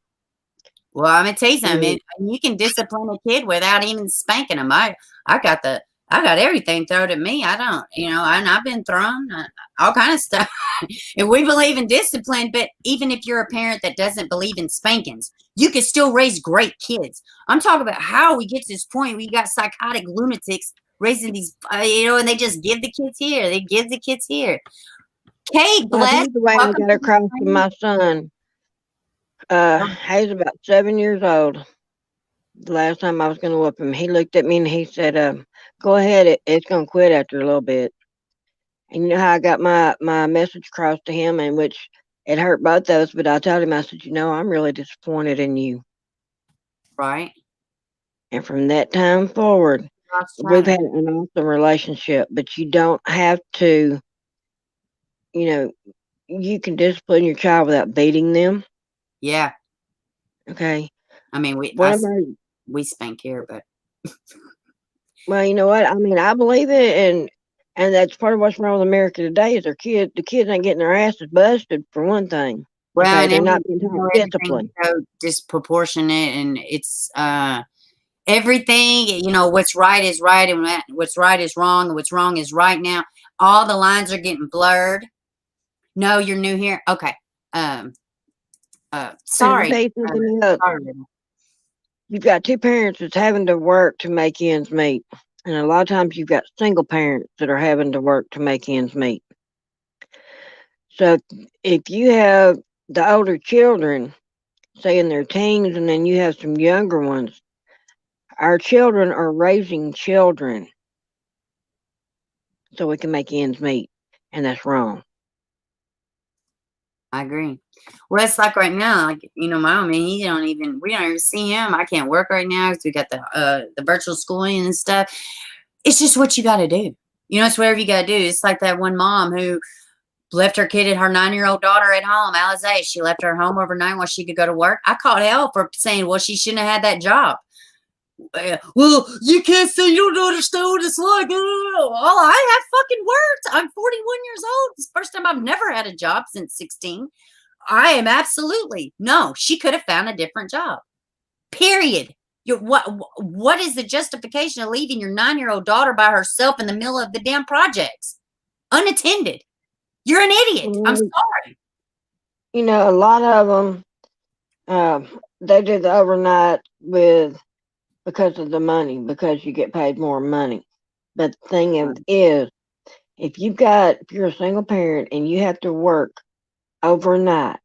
Well, I'm going to tell you something. You can discipline a kid without even spanking them. I got everything thrown at me. I don't, and I've been thrown all kind of stuff. And we believe in discipline, but even if you're a parent that doesn't believe in spankings, you can still raise great kids. I'm talking about how we get to this point where you got psychotic lunatics raising these, and they just give the kids here. They give the kids here. Kate, bless. The way I got across to my son. He's about 7 years old. The last time I was going to whoop him, he looked at me and he said, go ahead, it's going to quit after a little bit. And you know how I got my message across to him, in which it hurt both of us, but I told him, I said, I'm really disappointed in you. Right. And from that time forward, we've had an awesome relationship, but you don't have to, you can discipline your child without beating them. Yeah. Okay. I mean, we spank here, but. Well, you know what? I mean, I believe it, and And that's part of what's wrong with America today is the kids ain't getting their asses busted for one thing. Well, Okay, and they're not being taught everything's discipline. so disproportionate, and it's everything. You know, what's right is right, and what's right is wrong, and what's wrong is right now. All the lines are getting blurred. No, you're new here. Okay. Sorry. Tell you something else. Sorry. You've got two parents that's having to work to make ends meet. And a lot of times you've got single parents that are having to work to make ends meet. So if you have the older children, say in their teens, and then you have some younger ones, our children are raising children so we can make ends meet. And that's wrong. I agree. Well, it's like right now, like, you know, my man, we don't even see him. I can't work right now because we got the virtual schooling and stuff. It's just what you got to do. You know, it's whatever you got to do. It's like that one mom who left her kid and her 9-year-old daughter at home. Alice, she left her home overnight while she could go to work. I called hell for saying, well, she shouldn't have had that job. Well, you can't say you don't understand what it's like. Well, I have fucking worked. I'm 41 years old. It's the first time I've never had a job since 16. I am absolutely no. She could have found a different job. Period. What is the justification of leaving your 9-year-old daughter by herself in the middle of the damn projects, unattended? You're an idiot. I'm sorry. You know, a lot of them, they do the overnight because of the money, because you get paid more money. But the thing is, if you're a single parent and you have to work overnight,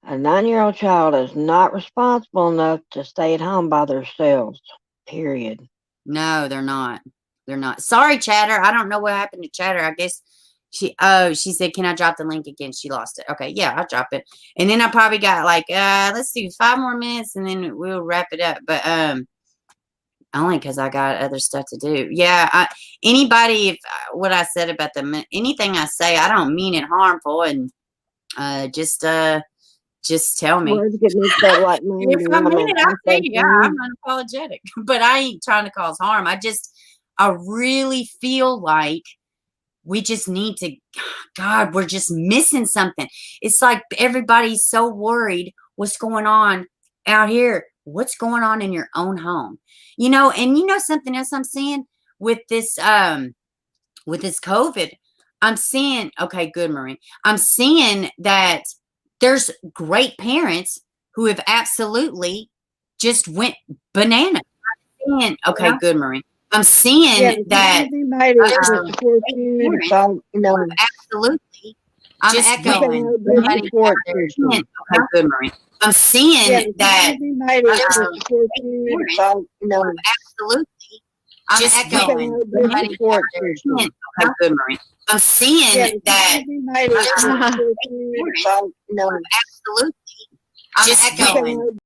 a 9-year-old child is not responsible enough to stay at home by themselves. Period. No, they're not. They're not. Sorry, Chatter. I don't know what happened to Chatter. I guess she said, can I drop the link again? She lost it. Okay, yeah, I'll drop it. And then I probably got like, let's do 5 more minutes and then we'll wrap it up. But only because I got other stuff to do. Yeah, anybody, if what I said about anything I say, I don't mean it harmful, and just tell me. If I mean it, I'll say, yeah, I'm unapologetic. But I ain't trying to cause harm. I really feel like we just need to, God, we're just missing something. It's like everybody's so worried what's going on out here. What's going on in your own home? You know, and you know something else I'm seeing with this COVID. I'm seeing, okay, good, Marie. I'm seeing that there's great parents who have absolutely just went banana. Okay, good, Marie. I'm seeing that absolutely. I'm echoing. Okay, good, Marie. I'm seeing that absolutely. I'm echoing. Okay, good, Marie. I'm seeing that absolutely. I'm echoing.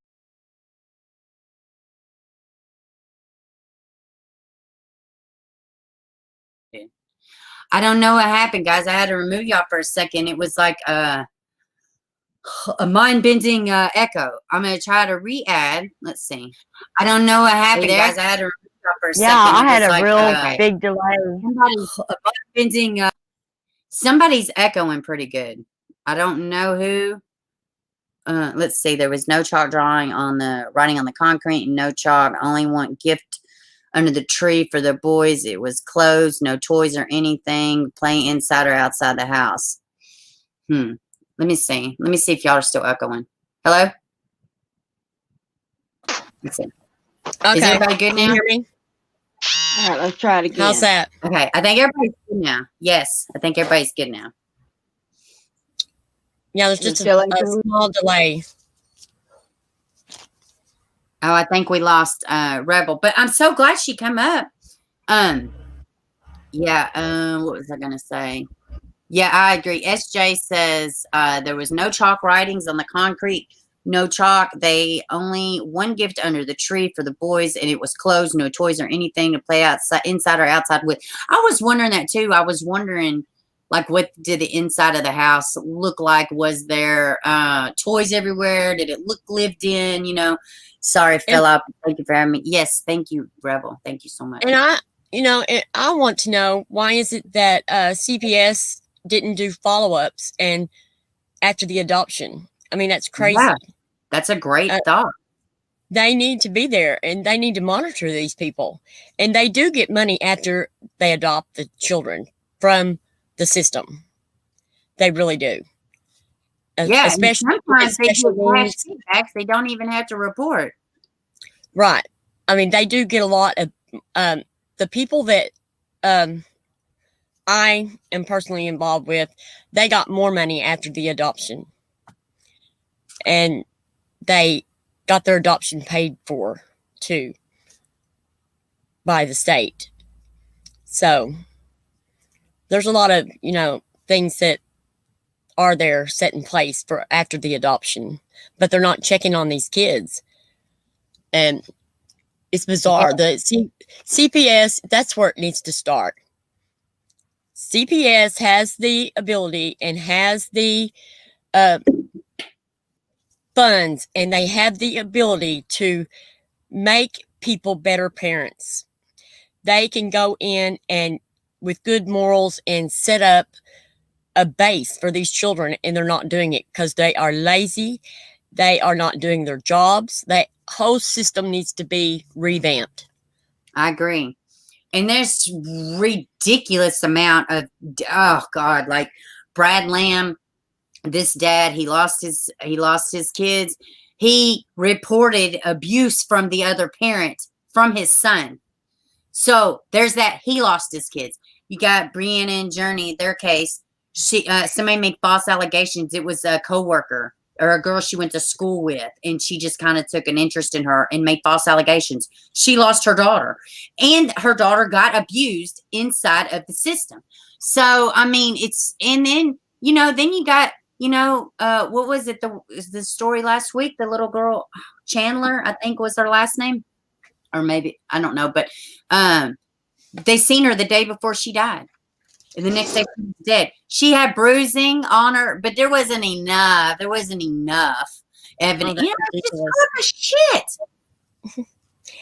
I don't know what happened, guys. I had to remove y'all for a second. It was like a mind-bending echo. I'm going to try to re-add. Let's see. I don't know what happened, guys. I had to remove y'all for a second. Yeah, I had a real big delay. Mind-bending. Somebody's echoing pretty good. I don't know who. Let's see. There was no chalk writing on the concrete, and no chalk. Only one gift under the tree for the boys. It was closed, no toys or anything. Playing inside or outside the house. Let me see. Let me see if y'all are still echoing. Hello? Let's see. Okay. Is everybody good now? Can you hear me? All right, let's try it again. How's that? Okay. I think everybody's good now. Yes. I think everybody's good now. Yeah, there's just a small delay. Oh, I think we lost Rebel, but I'm so glad she come up. Yeah, what was I gonna say? Yeah, I agree. SJ says there was no chalk writings on the concrete, no chalk. They only one gift under the tree for the boys, and it was closed, no toys or anything to play outside, inside or outside with. I was wondering that too. I was wondering, like, what did the inside of the house look like? Was there toys everywhere? Did it look lived in? You know. Sorry, Philip. Thank you for having me. Yes, thank you, Rebel. Thank you so much. I want to know, why is it that CPS didn't do follow-ups and after the adoption? I mean, that's crazy. Yeah, that's a great thought. They need to be there and they need to monitor these people. And they do get money after they adopt the children from the system. They really do. Yeah, Especially sometimes they get special cash needs. feedbacks. They don't even have to report. Right. I mean, they do get a lot of the people that I am personally involved with. They got more money after the adoption, and they got their adoption paid for too by the state. So there's a lot of things that are there set in place for after the adoption, but they're not checking on these kids, and it's bizarre. The CPS, that's where it needs to start. CPS has the ability and has the funds, and they have the ability to make people better parents. They can go in and with good morals and set up a base for these children, and they're not doing it because they are lazy. They are not doing their jobs. That whole system needs to be revamped. I agree. And there's ridiculous amount of, oh God, like Brad Lamb, this dad, he lost his kids. He reported abuse from the other parent, from his son. So there's that. He lost his kids. You got Brianna and Journey, their case. Somebody made false allegations. It was a coworker or a girl she went to school with, and she just kind of took an interest in her and made false allegations. She lost her daughter, and her daughter got abused inside of the system. So, I mean, and then you got, what was it? The story last week, the little girl, Chandler, I think was her last name, or maybe, I don't know, but, they seen her the day before she died. And the next day she was dead. She had bruising on her, but there wasn't enough. There wasn't enough evidence. Oh, it's shit.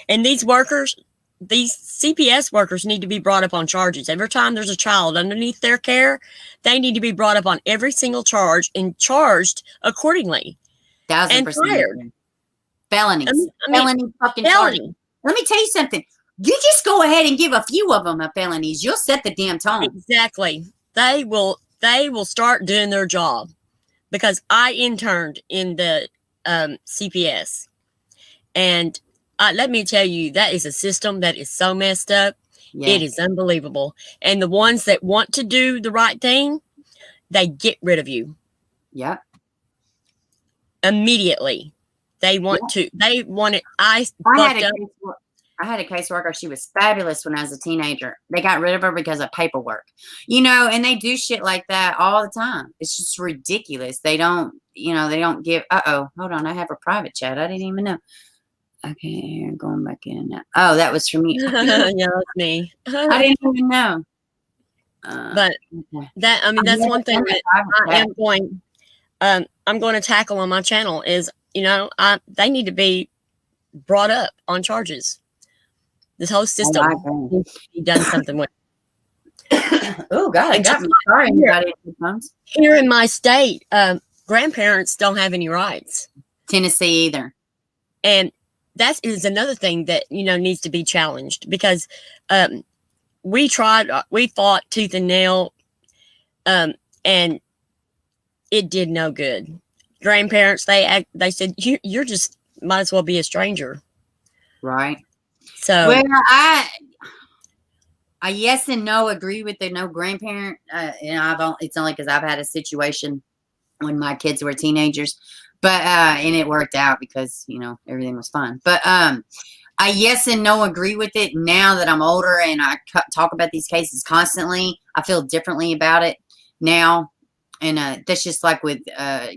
And these workers, these CPS workers need to be brought up on charges. Every time there's a child underneath their care, they need to be brought up on every single charge and charged accordingly. 1,000%. Felonies. Felony fucking felony. charges. Let me tell you something. You just go ahead and give a few of them a felonies. You'll set the damn tone. Exactly. They will start doing their job, because I interned in the CPS, and let me tell you, that is a system that is so messed up. Yeah. It is unbelievable. And the ones that want to do the right thing, they get rid of you. Yep. Immediately. They want to. They want it. I had a caseworker. She was fabulous when I was a teenager. They got rid of her because of paperwork, and they do shit like that all the time. It's just ridiculous. They don't give, hold on. I have a private chat. I didn't even know. Okay, going back in now. Oh, that was for me. Yeah, that's me. I didn't even know. But that's one thing that I am going, I'm going to tackle on my channel is, they need to be brought up on charges. This whole system needs to be done something with. Oh God, I got here in my state, grandparents don't have any rights. Tennessee either. And that is another thing that, needs to be challenged, because we fought tooth and nail, and it did no good. Grandparents, they said, you're just might as well be a stranger. Right. So, well, I yes and no agree with the no grandparent. It's only because I've had a situation when my kids were teenagers, but and it worked out because everything was fun. But I yes and no agree with it. Now that I'm older and I talk about these cases constantly, I feel differently about it now, and that's just like with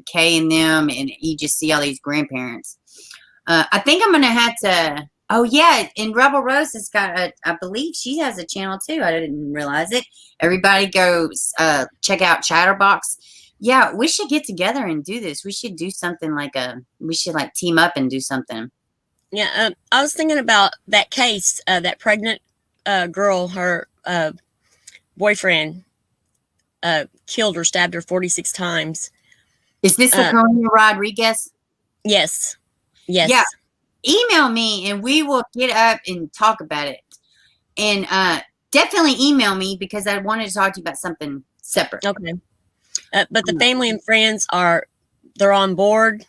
Kay and them, and you just see all these grandparents. I think I'm gonna have to. Oh yeah, and Rebel Rose has got I believe she has a channel too. I didn't realize it. Everybody go check out Chatterbox. Yeah, we should get together and do this. We should do something we should team up and do something. Yeah, I was thinking about that case, that pregnant girl, her boyfriend killed her, stabbed her 46 times. Is this the Karina Rodriguez? Yes. Yes. Yeah. Email me and we will get up and talk about it. And definitely email me because I wanted to talk to you about something separate. Okay. But the family and friends they're on board,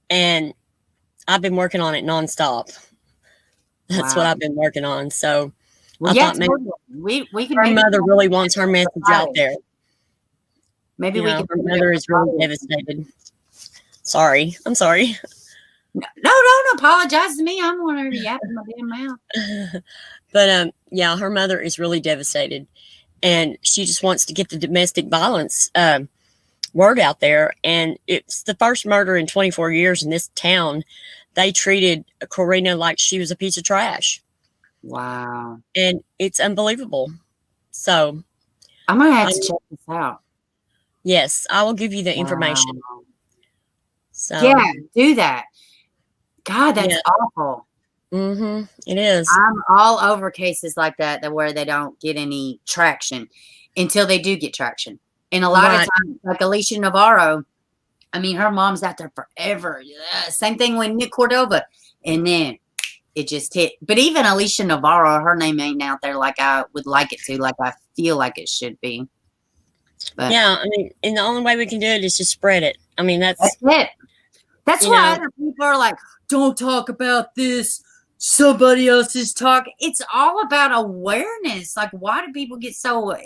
and I've been working on it nonstop. That's what I've been working on. So well, I thought maybe we can. Her mother really wants her message out there. Maybe we can. Her mother is really devastated. Sorry. I'm sorry. No, don't apologize to me. I'm the one who yapping my damn mouth. But yeah, her mother is really devastated, and she just wants to get the domestic violence word out there. And it's the first murder in 24 years in this town. They treated Karina like she was a piece of trash. Wow. And it's unbelievable. So I'm gonna have to check this out. Yes, I will give you the information. So yeah, do that. God, that's awful. Mm-hmm. It is. I'm all over cases like that where they don't get any traction until they do get traction. And a lot of times, like Alicia Navarro, I mean, her mom's out there forever. Yeah, same thing with Nick Cordova. And then it just hit. But even Alicia Navarro, her name ain't out there like I would like it to, like I feel like it should be. But yeah, I mean, and the only way we can do it is just spread it. I mean, that's it. That's why other people are like, don't talk about this. Somebody else is talking. It's all about awareness. Like, why do people get so,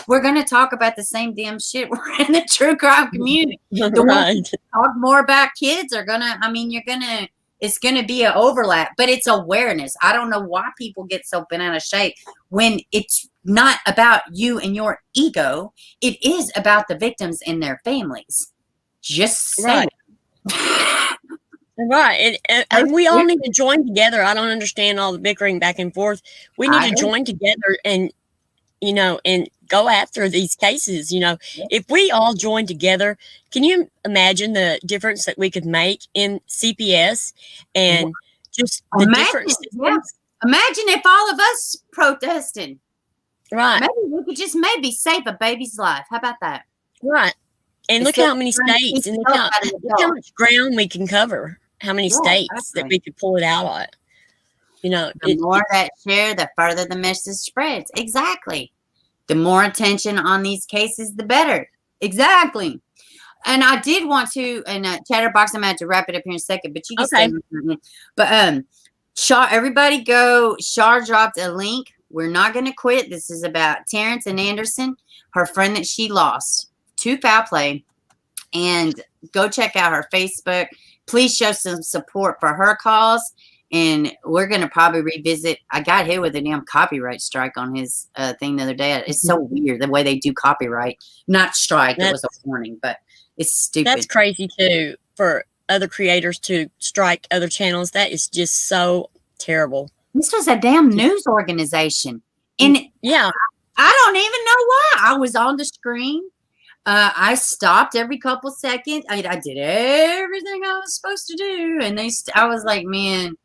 we're going to talk about the same damn shit. We're in the true crime community. The ones who talk more about kids are going to, it's going to be an overlap, but it's awareness. I don't know why people get so bent out of shape when it's not about you and your ego. It is about the victims and their families. Just saying. Right. And we all need to join together. I don't understand all the bickering back and forth. We need to join together and, and go after these cases. If we all join together, can you imagine the difference that we could make in CPS and just the difference? Yeah. Imagine if all of us protested. Right. Maybe we could just save a baby's life. How about that? Right. And look how many states and look how much ground we can cover. How many states that we could pull it out on. The more that share, the further the message spreads. Exactly. The more attention on these cases, the better. Exactly. And I did want to, and Chatterbox, I'm going to have to wrap it up here in a second, but you can say something. But Shar, everybody go. Shar dropped a link. We're not going to quit. This is about Terrence and Anderson, her friend that she lost to foul play. And go check out her Facebook. Please show some support for her cause. And we're going to probably revisit. I got hit with a damn copyright strike on his thing the other day. It's so weird the way they do copyright. Not strike. It was a warning, but it's stupid. That's crazy too for other creators to strike other channels. That is just so terrible. This was a damn news organization. And yeah, I don't even know why. I was on the screen. I stopped every couple seconds. I did everything I was supposed to do. And I was like, man,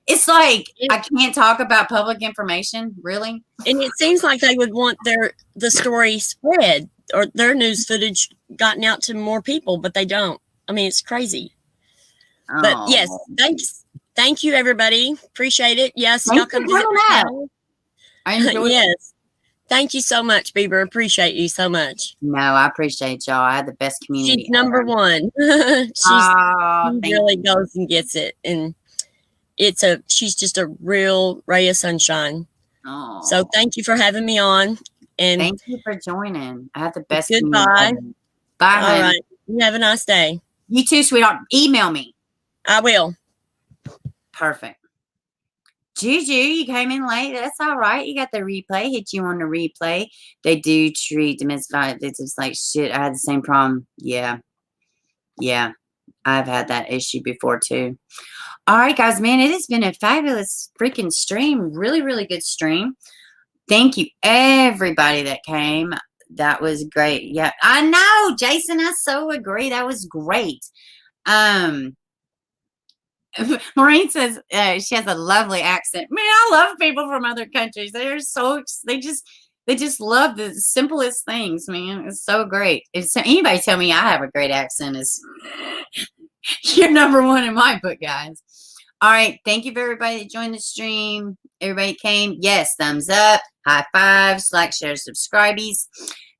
it's like I can't talk about public information, really. And it seems like they would want the story spread or their news footage gotten out to more people, but they don't. I mean, it's crazy. Oh. But yes, thanks. Thank you, everybody. Appreciate it. Yes, y'all come visit the channel. I enjoyed it. Thank you so much, Bieber. Appreciate you so much. No, I appreciate y'all. I had the best community. She's number one. She really goes and gets it. And she's just a real ray of sunshine. Oh. So thank you for having me on. And thank you for joining. I had the best goodbye. Bye. All right. You have a nice day. You too, sweetheart. Email me. I will. Perfect. Juju, you came in late. That's all right. You got the replay. Hit you on the replay. They do treat domestic. It's just like shit. I had the same problem. Yeah. I've had that issue before too. All right, guys, man, it has been a fabulous freaking stream. Really, really good stream. Thank you, everybody that came. That was great. Yeah, I know, Jason. I so agree. That was great. Maureen says she has a lovely accent. Man, I love people from other countries. They just love the simplest things, man. It's so great. If anybody tell me I have a great accent, is you're number one in my book, guys. All right. Thank you for everybody that joined the stream. Everybody came. Yes, thumbs up, high fives, like, share, subscribies.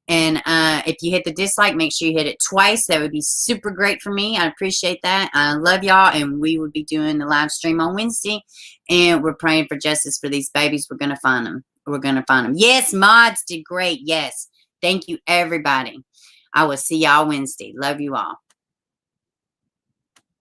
And if you hit the dislike, make sure you hit it twice. That would be super great for me. I appreciate that. I love y'all. And we will be doing the live stream on Wednesday. And we're praying for justice for these babies. We're going to find them. We're going to find them. Yes, mods did great. Yes. Thank you, everybody. I will see y'all Wednesday. Love you all.